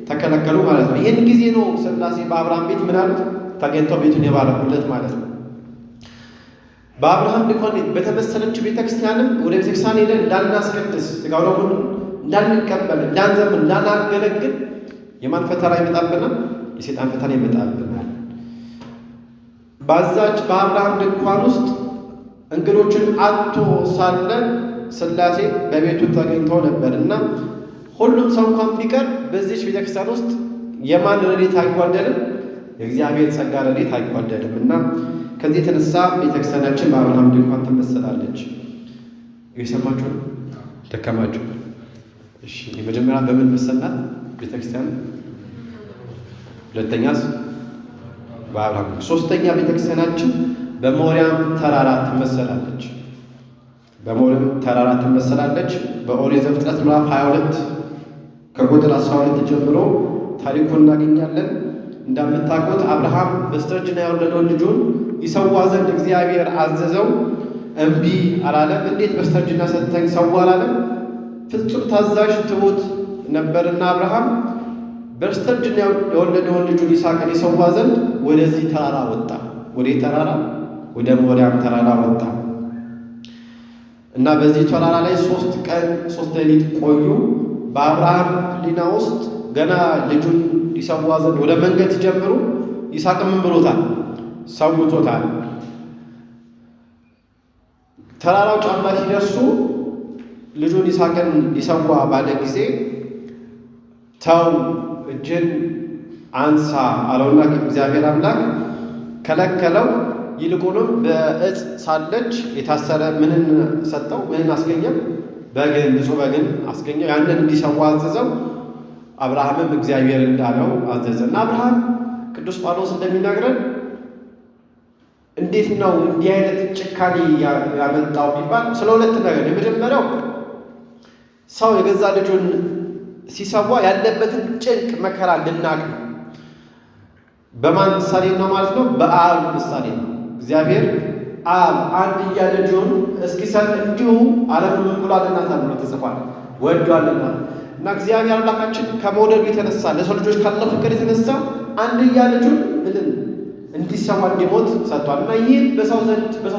S1: ተከለከሉ ማለት ነው። ይህን ጊዜ ነው ሥላሴ በአብርሃም ቤት ምን አሉት? ተገኝተው ቤቱን የባረኩለት ማለት ነው። በአብርሃም ድንኳን በተመሰለችው ቤተክርስቲያንም ወደ ቤተክርስቲያን ሄደን እንዳናስቀድስ ሥጋው ደሙን እንዳንቀበል እንዳንዘምን እንዳናገለግል የማን ፈተና ይመጣብናል? የሴጣን ፈተና ይመጣብናል። ባዛች በአብርሃም ድንኳን ውስጥ እንግዶችን አጥቶ ሳለ ሥላሴ በቤቱ ተገኝተው ነበርና ሁሉም ሰው እንኳን ቢቀር በዚህች ቤተክርስቲያን ውስጥ የማን ረድኤት አይጓደልም? የእግዚአብሔር ጸጋ ረድኤት አይጓደልም። እና ከዚህ የተነሳ ቤተክርስቲያናችን በአብርሃም ድንኳን ትመሰላለች። የሰማችሁ ነው? ደከማችሁ? እሺ፣ የመጀመሪያ በምን መሰላት ቤተክርስቲያን? ሁለተኛስ በአብርሃም። ሶስተኛ ቤተክርስቲያናችን በሞሪያም ተራራ ትመሰላለች። በሞሪያም ተራራ ትመሰላለች። በኦሪት ዘፍጥረት ምዕራፍ 22 ከቁጥር 12 ጀምሮ ታሪኩን እናገኛለን። እንደምታውቁት አብርሃም በስተርጅና የወለደውን ልጁን ይሰዋ ዘንድ እግዚአብሔር አዘዘው። እምቢ አላለም። እንዴት በስተርጅና ሰጥተኝ ሰዋ አላለም? ፍጹም ታዛዥ ትሑት ነበርና አብርሃም በስተርጅና የወለደውን ልጁን ይስሐቅን ይሰዋ ዘንድ ወደዚህ ተራራ ወጣ። ወደ ተራራ ወደ ሞሪያም ተራራ ወጣ እና በዚህ ተራራ ላይ 3 ቀን 3 ሌሊት ቆዩ። በአብርሃም ሕሊና ውስጥ ገና ልጁን ይሰዋ ዘንድ ወደ መንገድ ሲጀምሩ ይስሐቅ ምን ብሎታል? ሰውቶታል። ተራራው ጫፍ ላይ ሲደርሱ ልጁን ይስሐቅን ሊሰዋ ባለ ጊዜ ተው እጅን አንሳ አለውና እግዚአብሔር አምላክ ከለከለው። ይልቁንም በዕፅ ሳለች የታሰረ ምንን ሰጠው? ምንን አስገኘም? በግን፣ ንጹሕ በግን አስገኘው። ያንን እንዲሰዋ አዘዘው። አብርሃምም እግዚአብሔር እንዳለው አዘዘና አብርሃም ቅዱስ ጳውሎስ እንደሚናገረን እንዴት ነው እንዲህ አይነት ጭካኔ ያመጣው ቢባል ስለ ሁለት ነገር። የመጀመሪያው ሰው የገዛ ልጁን ሲሰዋ ያለበትን ጭንቅ መከራ ልናቅ ነው። በማን ምሳሌ ነው ማለት ነው? በአብ ምሳሌ ነው። እግዚአብሔር አብ አንድያ ልጁን እስኪሰጥ እንዲሁ ዓለምን ምን ብሏልና ተብሎ ተጽፏል፣ ወዷልና። እና እግዚአብሔር አምላካችን ከመውደዱ የተነሳ ለሰው ልጆች ካለው ፍቅር የተነሳ አንድያ ልጁን እንዲሰዋ እንዲሞት ሰጥቷል። እና ይህ በሰው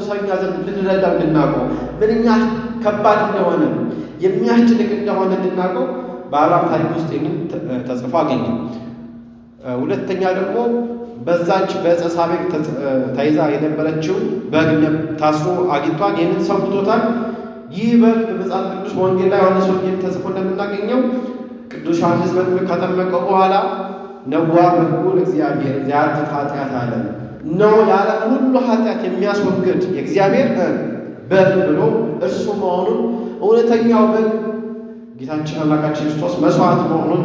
S1: ሰውኛ ዘንድ ልንረዳው እንድናውቀው ምንኛ ከባድ እንደሆነ የሚያስጨንቅ እንደሆነ እንድናውቀው በአብርሃም ታሪክ ውስጥ ይህንን ተጽፎ አገኘ። ሁለተኛ ደግሞ በዛች በዕፀ ሳቤቅ ተይዛ የነበረችው በግ ታስሮ አግኝቷል። ይህንን ሰውቶታል። ይህ በግ በመጽሐፍ ቅዱስ በወንጌል ላይ ዮሐንስ ወንጌል ተጽፎ እንደምናገኘው ቅዱስ ዮሐንስ መጥምቅ ካጠመቀው በኋላ ነዋ በጉ ለእግዚአብሔር ዘያትት ኃጢአት ዓለም ነው የዓለም ሁሉ ኃጢአት የሚያስወግድ የእግዚአብሔር በግ ብሎ እርሱ መሆኑን እውነተኛው በግ ጌታችን አምላካችን ክርስቶስ መስዋዕት መሆኑን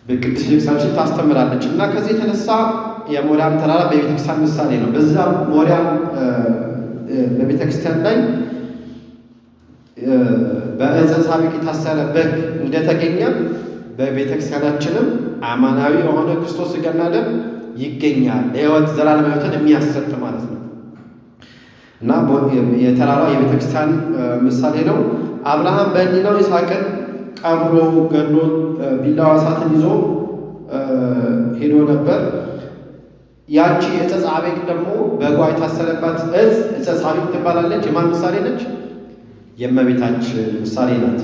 S1: በቅድስት ቤተክርስቲያን ታስተምራለች። እና ከዚህ የተነሳ የሞሪያም ተራራ በቤተክርስቲያን ምሳሌ ነው። በዛ ሞሪያም በቤተክርስቲያን ላይ በዕፀ ሳቤቅ የታሰረ በግ እንደተገኘ በቤተክርስቲያናችንም አማናዊ የሆነ ክርስቶስ ሥጋና ደም ይገኛል። ለሕይወት ዘላለም ሕይወትን የሚያሰጥ ማለት ነው። እና የተራራ የቤተክርስቲያን ምሳሌ ነው። አብርሃም በሕሊናው ይስሐቅን ቀብሮ ገድሎ ቢላዋ እሳትን ይዞ ሄዶ ነበር። ያቺ ዕፀ ሳቤቅ ደግሞ በጓ የታሰረባት ዕፀ ሳቤቅ ትባላለች። የማን ምሳሌ ነች? የእመቤታችን ምሳሌ ናት።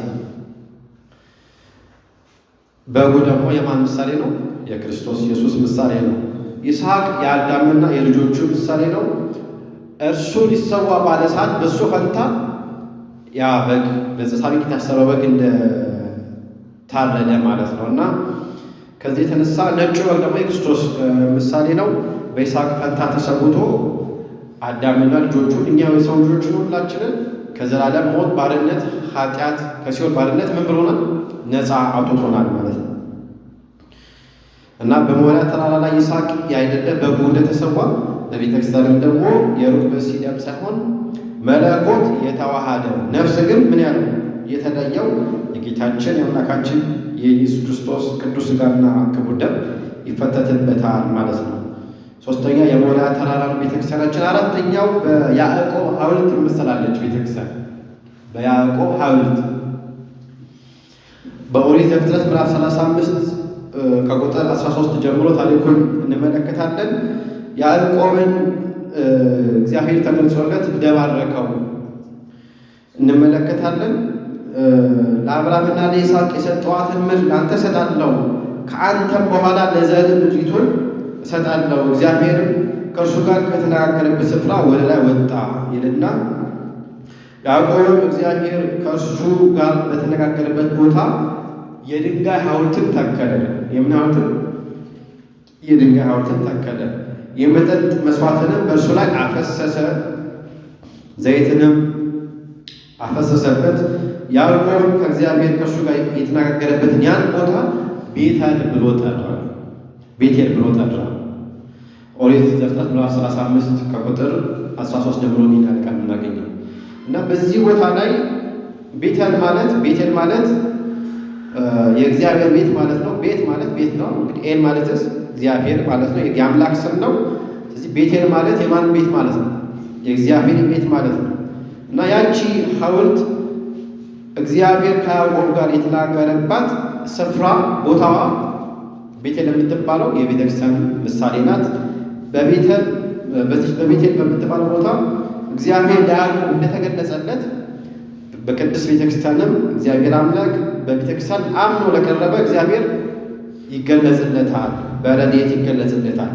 S1: በጉ ደግሞ የማን ምሳሌ ነው? የክርስቶስ ኢየሱስ ምሳሌ ነው። ይስሐቅ የአዳምና የልጆቹ ምሳሌ ነው። እርሱ ሊሰዋ ባለ ሰዓት በእሱ ፈንታ ያ በግ በዕፀ ሳቤቅ የታሰረው በግ እንደታረደ ማለት ነው። እና ከዚህ የተነሳ ነጩ በግ ደግሞ የክርስቶስ ምሳሌ ነው። በይስሐቅ ፈንታ ተሰውቶ አዳምና ልጆቹ እኛ የሰው ልጆችን ሁላችንን ከዘላለም ሞት ባርነት፣ ኃጢአት ከሲኦል ባርነት ምን ብሎናል? ነፃ አውጥቶናል ማለት ነው። እና በሞሪያ ተራራ ላይ ይስሐቅ ያይደለ በጉ እንደተሰዋ በቤተክርስቲያንም ደግሞ የሩቅ ብእሲ ደም ሳይሆን መለኮት የተዋሃደው ነፍስ ግን ምን ያለው የተለየው የጌታችን የአምላካችን የኢየሱስ ክርስቶስ ቅዱስ ሥጋና ክቡር ደም ይፈተትበታል ማለት ነው። ሶስተኛ የሞሪያ ተራራ ቤተክርስቲያናችን። አራተኛው በያዕቆብ ሐውልት ትመሰላለች ቤተክርስቲያን። በያዕቆብ ሐውልት በኦሪት ዘፍጥረት ምዕራፍ 35 ከቁጥር 13 ጀምሮ ታሪኩን እንመለከታለን። ያዕቆብን እግዚአብሔር ተገልጾለት እንደባረከው እንመለከታለን። ለአብርሃምና ለይስሐቅ የሰጠኋትን ምድር ለአንተ እሰጣለሁ፣ ከአንተም በኋላ ለዘርህ ምድሪቱን እሰጣለሁ። እግዚአብሔርም ከእርሱ ጋር ከተነጋገረበት ስፍራ ወደ ላይ ወጣ ይልና ያዕቆብም እግዚአብሔር ከእርሱ ጋር በተነጋገረበት ቦታ የድንጋይ ሐውልትን ተከለ። የምን ሐውልትን? የድንጋይ ሐውልትን ተከለ። የመጠጥ መስዋዕትንም በእርሱ ላይ አፈሰሰ፣ ዘይትንም አፈሰሰበት። ያዕቆብም ከእግዚአብሔር ከእርሱ ጋር የተነጋገረበትን ያን ቦታ ቤቴል ብሎ ጠራ። ቤቴል ብሎ ጠራ። ኦሪት ዘፍጥረት ምዕራፍ 35 ከቁጥር 13 ጀምሮ ይናል ቃል እናገኘው እና በዚህ ቦታ ላይ ቤቴል ማለት የእግዚአብሔር ቤት ማለት ነው። ቤት ማለት ቤት ነው። እንግዲህ ኤል ማለትስ እግዚአብሔር ማለት ነው። የአምላክ ስም ነው። ስለዚህ ቤቴል ማለት የማን ቤት ማለት ነው? የእግዚአብሔር ቤት ማለት ነው። እና ያቺ ሐውልት እግዚአብሔር ከያዕቆብ ጋር የተናገረባት ስፍራ ቦታዋ ቤቴል የምትባለው የቤተክርስቲያን ምሳሌ ናት። በቤቴል በምትባለው ቦታ እግዚአብሔር ለያዕቆብ እንደተገለጸለት በቅድስት ቤተክርስቲያንም እግዚአብሔር አምላክ በቤተክርስቲያን አምኖ ለቀረበ እግዚአብሔር ይገለጽለታል፣ በረድኤት ይገለጽለታል።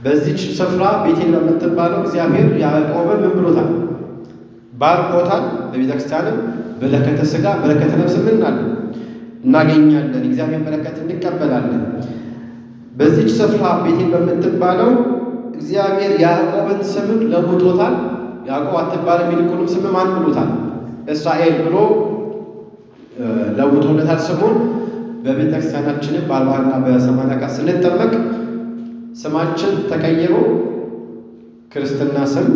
S1: በዚች ስፍራ ቤቴል በምትባለው እግዚአብሔር ያዕቆብን ምን ብሎታል? ባርኮታል። በቤተክርስቲያንም በረከተ ሥጋ በረከተ ነፍስ እናገኛለን። እግዚአብሔር በረከት እንቀበላለን። በዚች ስፍራ ቤቴል በምትባለው እግዚአብሔር ያዕቆብን ስምን ለውጦታል። ያዕቆብ አትባልም፣ ይልቁንም ስም ማን ብሎታል? እስራኤል ብሎ ለውጦለታል ስሙን። በቤተክርስቲያናችንም በ40ና በ80 ቀን ስንጠመቅ ስማችን ተቀይሮ ክርስትና ስም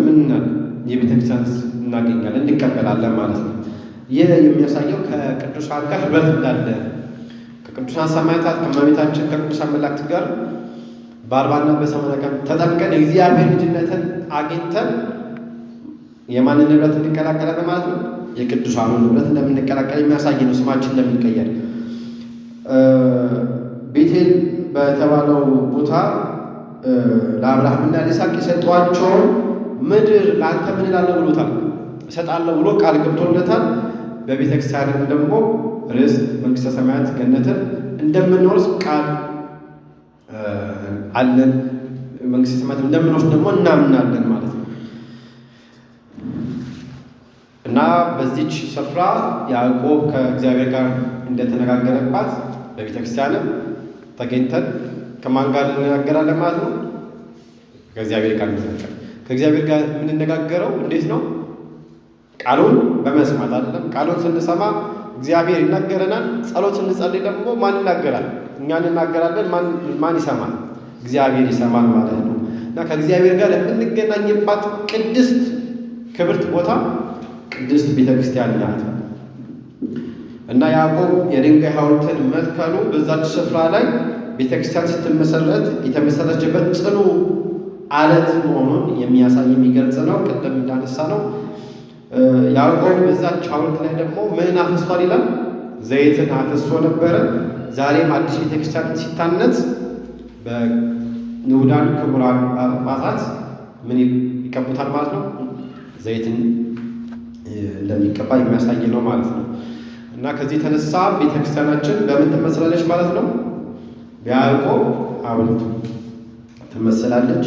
S1: የቤተክርስቲያን እናገኛለን፣ እንቀበላለን ማለት ነው። ይህ የሚያሳየው ከቅዱሳን ጋር ህብረት እንዳለ ከቅዱሳን ሰማዕታት ከእመቤታችን ከቅዱሳን መላእክት ጋር በ40ና በ80 ቀን ተጠምቀን የእግዚአብሔር ልጅነትን አግኝተን የማንን ህብረት እንቀላቀላለን ማለት ነው? የቅዱሳኑን ህብረት እንደምንቀላቀል የሚያሳይ ነው። ስማችን እንደሚቀየር ቤቴል በተባለው ቦታ ለአብርሃምና ለይስሐቅ የሰጧቸውን ምድር ለአንተ ምን እላለሁ ብሎታል? እሰጣለሁ ብሎ ቃል ገብቶለታል። በቤተክርስቲያንም ደግሞ ርስት መንግስተ ሰማያት ገነትን እንደምንወርስ ቃል አለን። መንግስተ ሰማያት እንደምንወርስ ደግሞ እናምናለን ማለት ነው። እና በዚች ስፍራ ያዕቆብ ከእግዚአብሔር ጋር እንደተነጋገረባት በቤተክርስቲያንም ተገኝተን ከማን ጋር እንነጋገራለን ማለት ነው? ከእግዚአብሔር ጋር እንነጋገራለን። ከእግዚአብሔር ጋር የምንነጋገረው እንዴት ነው? ቃሉን በመስማት አይደለም። ቃሉን ስንሰማ እግዚአብሔር ይናገረናል። ጸሎት ስንጸልይ ደግሞ ማን ይናገራል? እኛ እንናገራለን። ማን ይሰማል? እግዚአብሔር ይሰማል ማለት ነው። እና ከእግዚአብሔር ጋር የምንገናኝባት ቅድስት ክብርት ቦታ ቅድስት ቤተክርስቲያን ናት። እና ያዕቆብ የድንጋይ ሐውልትን መትከሉ በዛች ስፍራ ላይ ቤተክርስቲያን ስትመሰረት የተመሰረችበት ጽኑ አለት መሆኑን የሚያሳይ የሚገልጽ ነው። ቅድም እንዳነሳ ነው ያዕቆብ በዛች ሐውልት ላይ ደግሞ ምን አፍስሷል ይላል? ዘይትን አፍስሶ ነበረ። ዛሬም አዲስ ቤተክርስቲያን ሲታነጽ በንዑዳን ክቡራን ጳጳሳት ምን ይቀቡታል ማለት ነው? ዘይትን እንደሚቀባ የሚያሳይ ነው ማለት ነው። እና ከዚህ የተነሳ ቤተክርስቲያናችን በምን ትመስላለች ማለት ነው? በያዕቆብ ሐውልት ትመስላለች።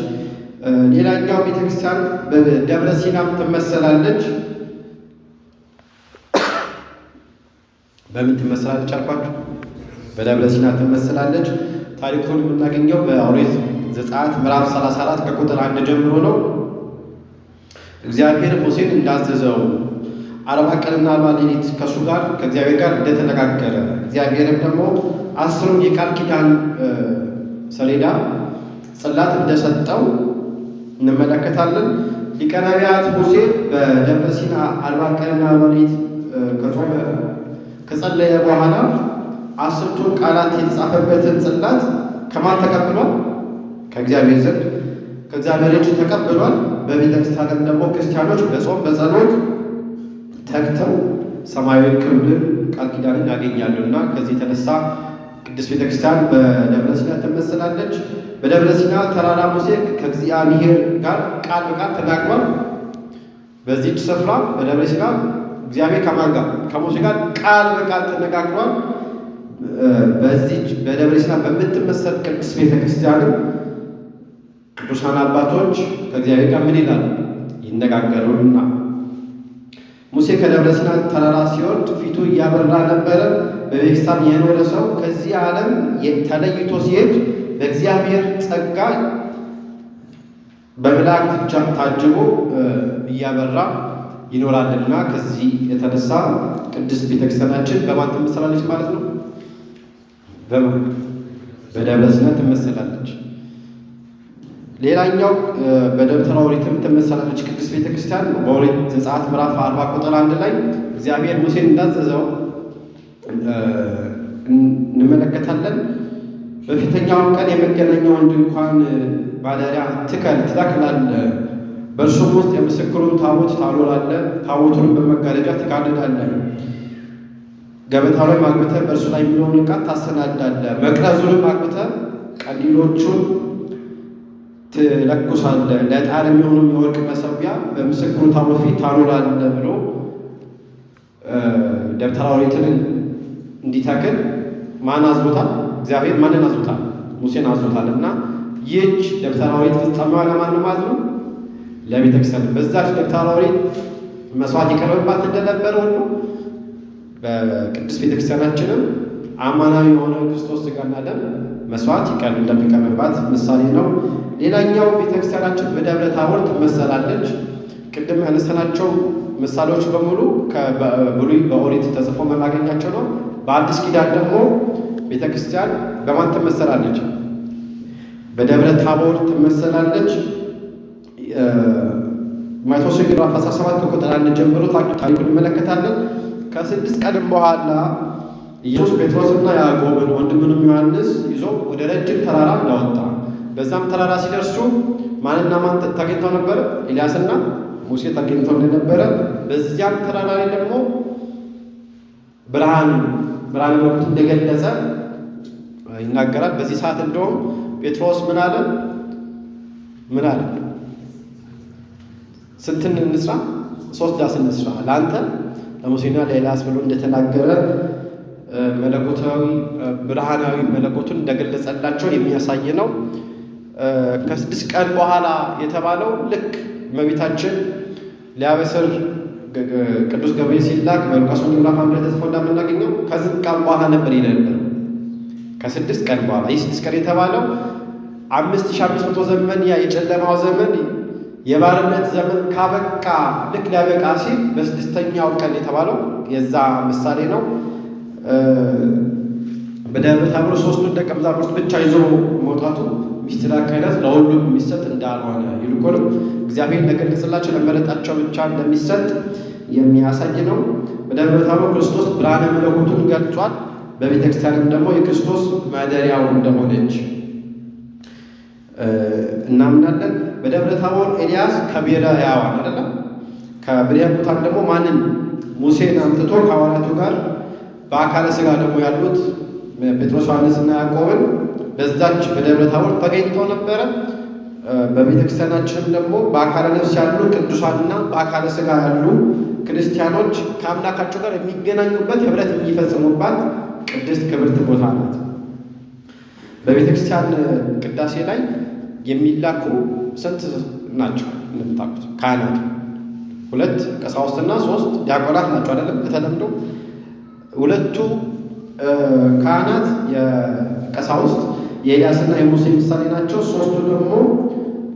S1: ሌላኛው ቤተክርስቲያን በደብረ ሲናም ትመስላለች። በምን ትመስላለች አልኳችሁ? በደብረ ሲና ትመስላለች። ታሪኩን የምናገኘው በኦሪት ዘጸአት ምዕራፍ 34 ከቁጥር 1 ጀምሮ ነው። እግዚአብሔር ሙሴን እንዳዘዘው 40 ቀንና 40 ሌሊት ከእሱ ጋር ከእግዚአብሔር ጋር እንደተነጋገረ እግዚአብሔርም ደግሞ 10ሩን የቃል ኪዳን ሰሌዳ ጽላት እንደሰጠው እንመለከታለን። ሊቀ ነቢያት ሙሴ በደብረ ሲና 40 ቀንና 40 ሌሊት ከጾመ ከጸለየ በኋላ 10ቱን ቃላት የተጻፈበትን ጽላት ከማን ተቀብሏል? ከእግዚአብሔር ዘንድ ከእግዚአብሔር እጅ ተቀብሏል። በቤተክርስቲያን ደግሞ ክርስቲያኖች በጾም በጸሎት ተግተው ሰማያዊ ክብርን ቃል ኪዳንን ያገኛሉ እና ከዚህ የተነሳ ቅድስት ቤተክርስቲያን በደብረ ሲና ትመስላለች። በደብረ ሲና ተራራ ሙሴ ከእግዚአብሔር ጋር ቃል በቃል ተናግሯል። በዚህች ስፍራ በደብረ ሲና እግዚአብሔር ከማን ጋር? ከሙሴ ጋር ቃል በቃል ተነጋግሯል። በዚች በደብረ ሲና በምትመሰል ቅድስት ቤተክርስቲያን ቅዱሳን አባቶች ከእግዚአብሔር ጋር ምን ይላሉ? ይነጋገሩና ሙሴ ከደብረ ሲና ተራራ ሲወርድ ፊቱ እያበራ ነበረ። በቤተክርስቲያን የኖረ ሰው ከዚህ ዓለም ተለይቶ ሲሄድ በእግዚአብሔር ጸጋ በመላእክት ታጅቦ እያበራ ይኖራልና ከዚህ የተነሳ ቅድስት ቤተክርስቲያናችን በማን ትመሰላለች ማለት ነው? በደብረ ሲና ትመሰላለች። ሌላኛው በደብተራ ኦሪትም ትመሰላለች ቅድስት ቤተክርስቲያን። በኦሪት ዘጸአት ምዕራፍ 40 ቁጥር 1 ላይ እግዚአብሔር ሙሴን እንዳዘዘው እንመለከታለን። በፊተኛው ቀን የመገናኛውን ድንኳን ማደሪያ ትተክላለህ፣ በእርሱም ውስጥ የምስክሩን ታቦት ታኖራለህ፣ ታቦቱንም በመጋረጃ ትጋርዳለህ፣ ገበታው ላይ አግብተህ በእርሱ ላይ የሚሆን ዕቃ ታሰናዳለህ፣ መቅረዙንም አግብተህ ቀንዲሎቹን ትለኩሳለህ፣ ለዕጣን የሚሆኑ የወርቅ መሠዊያ በምስክሩ ታቦት ፊት ታኖራለህ ብሎ ደብተራ ኦሪትን እንዲተክል ማን አዞታል? እግዚአብሔር ማንን አዞታል? ሙሴን አዞታል። እና ይህች ደብተራ ኦሪት ፍጻሜዋ ለማን ማለት ነው? ለቤተክርስቲያን። በዛች ደብተራ ኦሪት መስዋዕት ይቀርብባት እንደነበረ ሁሉ በቅድስት ቤተክርስቲያናችንም አማናዊ የሆነ ክርስቶስ ሥጋና ደም መስዋዕት እንደሚቀርብባት ምሳሌ ነው። ሌላኛው ቤተክርስቲያናችን በደብረ ታቦር ትመሰላለች። ቅድም ያነሳናቸው ምሳሌዎች በሙሉ በብሉይ በኦሪት ተጽፎ የምናገኛቸው ነው። በአዲስ ኪዳን ደግሞ ቤተክርስቲያን በማን ትመሰላለች? በደብረ ታቦር ትመሰላለች። ማቴዎስ ምዕራፍ 17 ቁጥር 1 ጀምሮ ታሪኩን እንመለከታለን። ከ6 ቀንም በኋላ ኢየሱስ ጴጥሮስና ያዕቆብን ወንድሙንም ዮሐንስ ይዞ ወደ ረጅም ተራራ እንዳወጣ፣ በዛም ተራራ ሲደርሱ ማንና ማን ተገኝተው ነበረ? ኤልያስና ሙሴ ተገኝተው እንደነበረ፣ በዚያም ተራራ ላይ ደግሞ ብርሃን መለኮት እንደገለጸ ይናገራል። በዚህ ሰዓት እንደውም ጴጥሮስ ምን አለ? ስንትን እንስራ? 3 ዳስ እንስራ ለአንተ ለሙሴና ለኤልያስ ብሎ እንደተናገረ መለኮታዊ ብርሃናዊ መለኮቱን እንደገለጸላቸው የሚያሳይ ነው። ከ6 ቀን በኋላ የተባለው ልክ እመቤታችን ሊያበስር ቅዱስ ገብርኤል ሲላክ በሉቃስ ወንጌል ምዕራፍ 1 ተጽፎ እንደምናገኘው ከ6 ቀን በኋላ ነበር ይነበር። ከ6 ቀን በኋላ ይህ 6 ቀን የተባለው 5500 ዘመን ያ የጨለማው ዘመን የባርነት ዘመን ካበቃ ልክ ሊያበቃ ሲል በ6ኛው ቀን የተባለው የዛ ምሳሌ ነው። በደብረ ታቦር 3ቱን ደቀ መዛሙርት ብቻ ይዞ መውጣቱ ሚስጥረ ክህነት ለሁሉም የሚሰጥ እንዳልሆነ ይልቁንም እግዚአብሔር ለገለጸላቸው ለመረጣቸው ብቻ እንደሚሰጥ የሚያሳይ ነው። በደብረ ታቦር ክርስቶስ ብርሃነ መለኮቱን ገልጿል። በቤተክርስቲያንም ደግሞ የክርስቶስ ማደሪያው እንደሆነች እናምናለን። በደብረ ታቦር ኤልያስ ከብሔረ ሕያዋን አይደለም፣ ከብሔረ ሙታን ደግሞ ማንን? ሙሴን አምጥቶ ከሐዋርያቱ ጋር በአካለ ሥጋ ደግሞ ያሉት ጴጥሮስ፣ ዮሐንስና ያዕቆብን በዛች በደብረ ታቦር ተገኝተው ነበረ። በቤተክርስቲያናችንም ደግሞ በአካለ ነፍስ ያሉ ቅዱሳንና በአካለ ሥጋ ያሉ ክርስቲያኖች ከአምላካቸው ጋር የሚገናኙበት ኅብረት የሚፈጽሙባት ቅድስት ክብርት ቦታ ናት። በቤተክርስቲያን ቅዳሴ ላይ የሚላኩ ስንት ናቸው እንደምታውቁት? ካህናት 2 ቀሳውስትና 3 ዲያቆናት ናቸው አይደለም? በተለምዶ 2ቱ ካህናት የቀሳውስት የኤልያስና የሙሴ ምሳሌ ናቸው። 3ቱ ደግሞ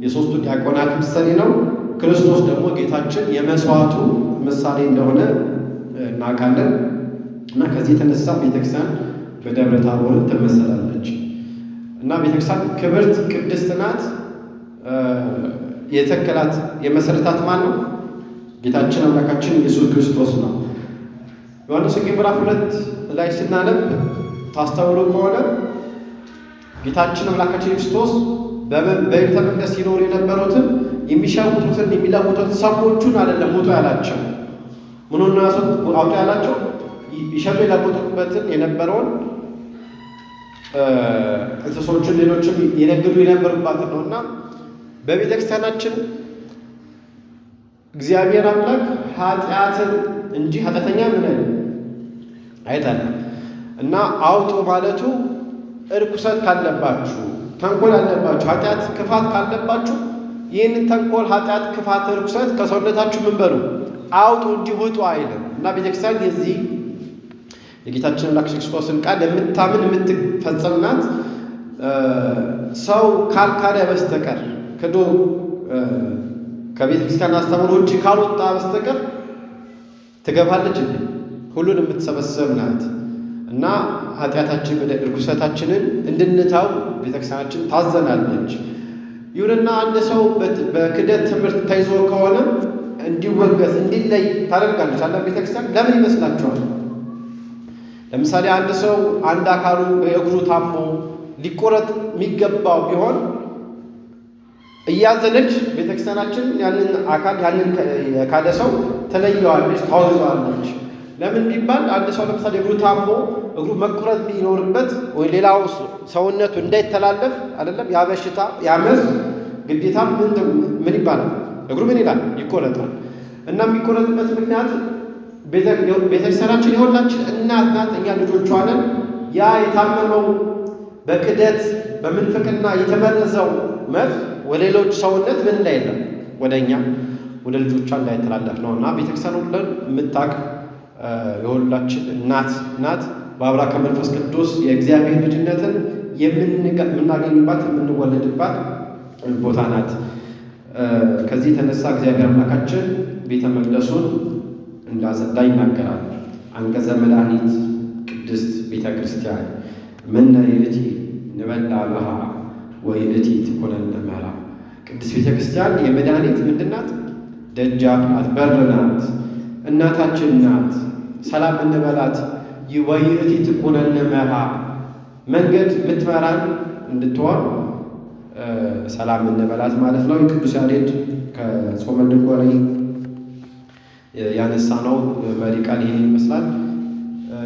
S1: የ3ቱ ዲያቆናት ምሳሌ ነው። ክርስቶስ ደግሞ ጌታችን የመስዋዕቱ ምሳሌ እንደሆነ እናውቃለን። እና ከዚህ የተነሳ ቤተክርስቲያን በደብረ ታቦር ትመሰላለች። እና ቤተክርስቲያን ክብርት ቅድስት ናት። የተከላት የመሰረታት ማን ነው? ጌታችን አምላካችን ኢየሱስ ክርስቶስ ነው። ዮሐንስ ወንጌል ምዕራፍ 2 ላይ ስናነብ ታስተውሉ ከሆነ ጌታችን አምላካችን ክርስቶስ በቤተ መቅደስ ሲኖሩ የነበሩትን የሚሸውቱትን የሚለውጡትን ሰዎቹን አይደለም ውጡ ያላቸው። ምኑን አውጡ ያላቸው? ይሸጡ የለውጡበትን የነበረውን እንስሶችን ሌሎችም የነግዱ የነበሩባትን ነው። እና በቤተ ክርስቲያናችን እግዚአብሔር አምላክ ኃጢአትን እንጂ ኃጢአተኛ ምን አይታለም እና አውጡ ማለቱ እርኩሰት ካለባችሁ፣ ተንኮል አለባችሁ፣ ኃጢአት ክፋት ካለባችሁ ይህንን ተንኮል፣ ኃጢአት፣ ክፋት፣ እርኩሰት ከሰውነታችሁ ምን በሉ አውጡ እንጂ ውጡ አይልም። እና ቤተክርስቲያን የዚህ የጌታችን አምላክ ክርስቶስን ቃል የምታምን የምትፈጽም ናት። ሰው ካልካደ በስተቀር ክዶ ከቤተክርስቲያን አስተምህሮ ውጭ ካልወጣ በስተቀር ትገባለች እንዴ? ሁሉን የምትሰበስብ ናት። እና ኃጢአታችን እርኩሰታችንን እንድንተው ቤተክርስቲያናችን ታዘናለች። ይሁንና አንድ ሰው በክደት ትምህርት ተይዞ ከሆነ እንዲወገዝ እንዲለይ ታደርጋለች አላ ቤተክርስቲያን። ለምን ይመስላችኋል? ለምሳሌ አንድ ሰው አንድ አካሉ በእግሩ ታሞ ሊቆረጥ የሚገባው ቢሆን እያዘነች ቤተክርስቲያናችን ያንን አካል ያንን ካደ ሰው ተለየዋለች፣ ታወግዘዋለች። ለምን ቢባል አንድ ሰው ለምሳሌ እግሩ ታሞ እግሩ መቆረጥ ቢኖርበት ወይ ሌላው ሰውነቱ እንዳይተላለፍ አይደለም ያ በሽታ ያመዝ ግዴታ ምን ይባላል? እግሩ ምን ይላል? ይቆረጣል። እና የሚቆረጥበት ምክንያት ቤተክርስቲያናችን የሁላችን እናት ናት። እኛ ልጆቿ ነን። ያ የታመመው በክደት በምንፍቅና የተመረዘው መርዝ ወደ ሌሎች ሰውነት ምን እንዳይለም ወደ እኛ ወደ ልጆቿ እንዳይተላለፍ ነው። እና ቤተክርስቲያን ሁሉን የምታውቅ የሁላችን እናት ናት። በአብራ ከመንፈስ ቅዱስ የእግዚአብሔር ልጅነትን የምናገኝባት የምንወለድባት ቦታ ናት። ከዚህ የተነሳ እግዚአብሔር አምላካችን ቤተ መቅደሱን እንዳጸዳ ይናገራል። አንቀጸ መድኃኒት ቅድስት ቤተ ክርስቲያን መነ ይእቲ ንበላ በሃ ወይ እቲ ትኮነነ መራ። ቅድስት ቤተ ክርስቲያን የመድኃኒት ምንድን ናት? ደጃፍ ናት፣ በር ናት፣ እናታችን ናት። ሰላም እንበላት። ወይ እቲ ትኮነነ መራ፣ መንገድ የምትመራን እንድትሆን ሰላም እንበላት ማለት ነው። የቅዱስ ያሬድ ከጾመ ድጓ ያነሳ ነው መሪ ቃል ይህን ይመስላል።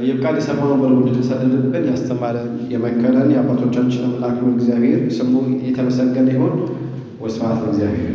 S1: የቃል የሰማነው በልቡ እንድንሰድድብን ያስተማረን የመከረን የአባቶቻችን አምላክ እግዚአብሔር ስሙ የተመሰገነ ይሁን። ወስብሐት ለእግዚአብሔር።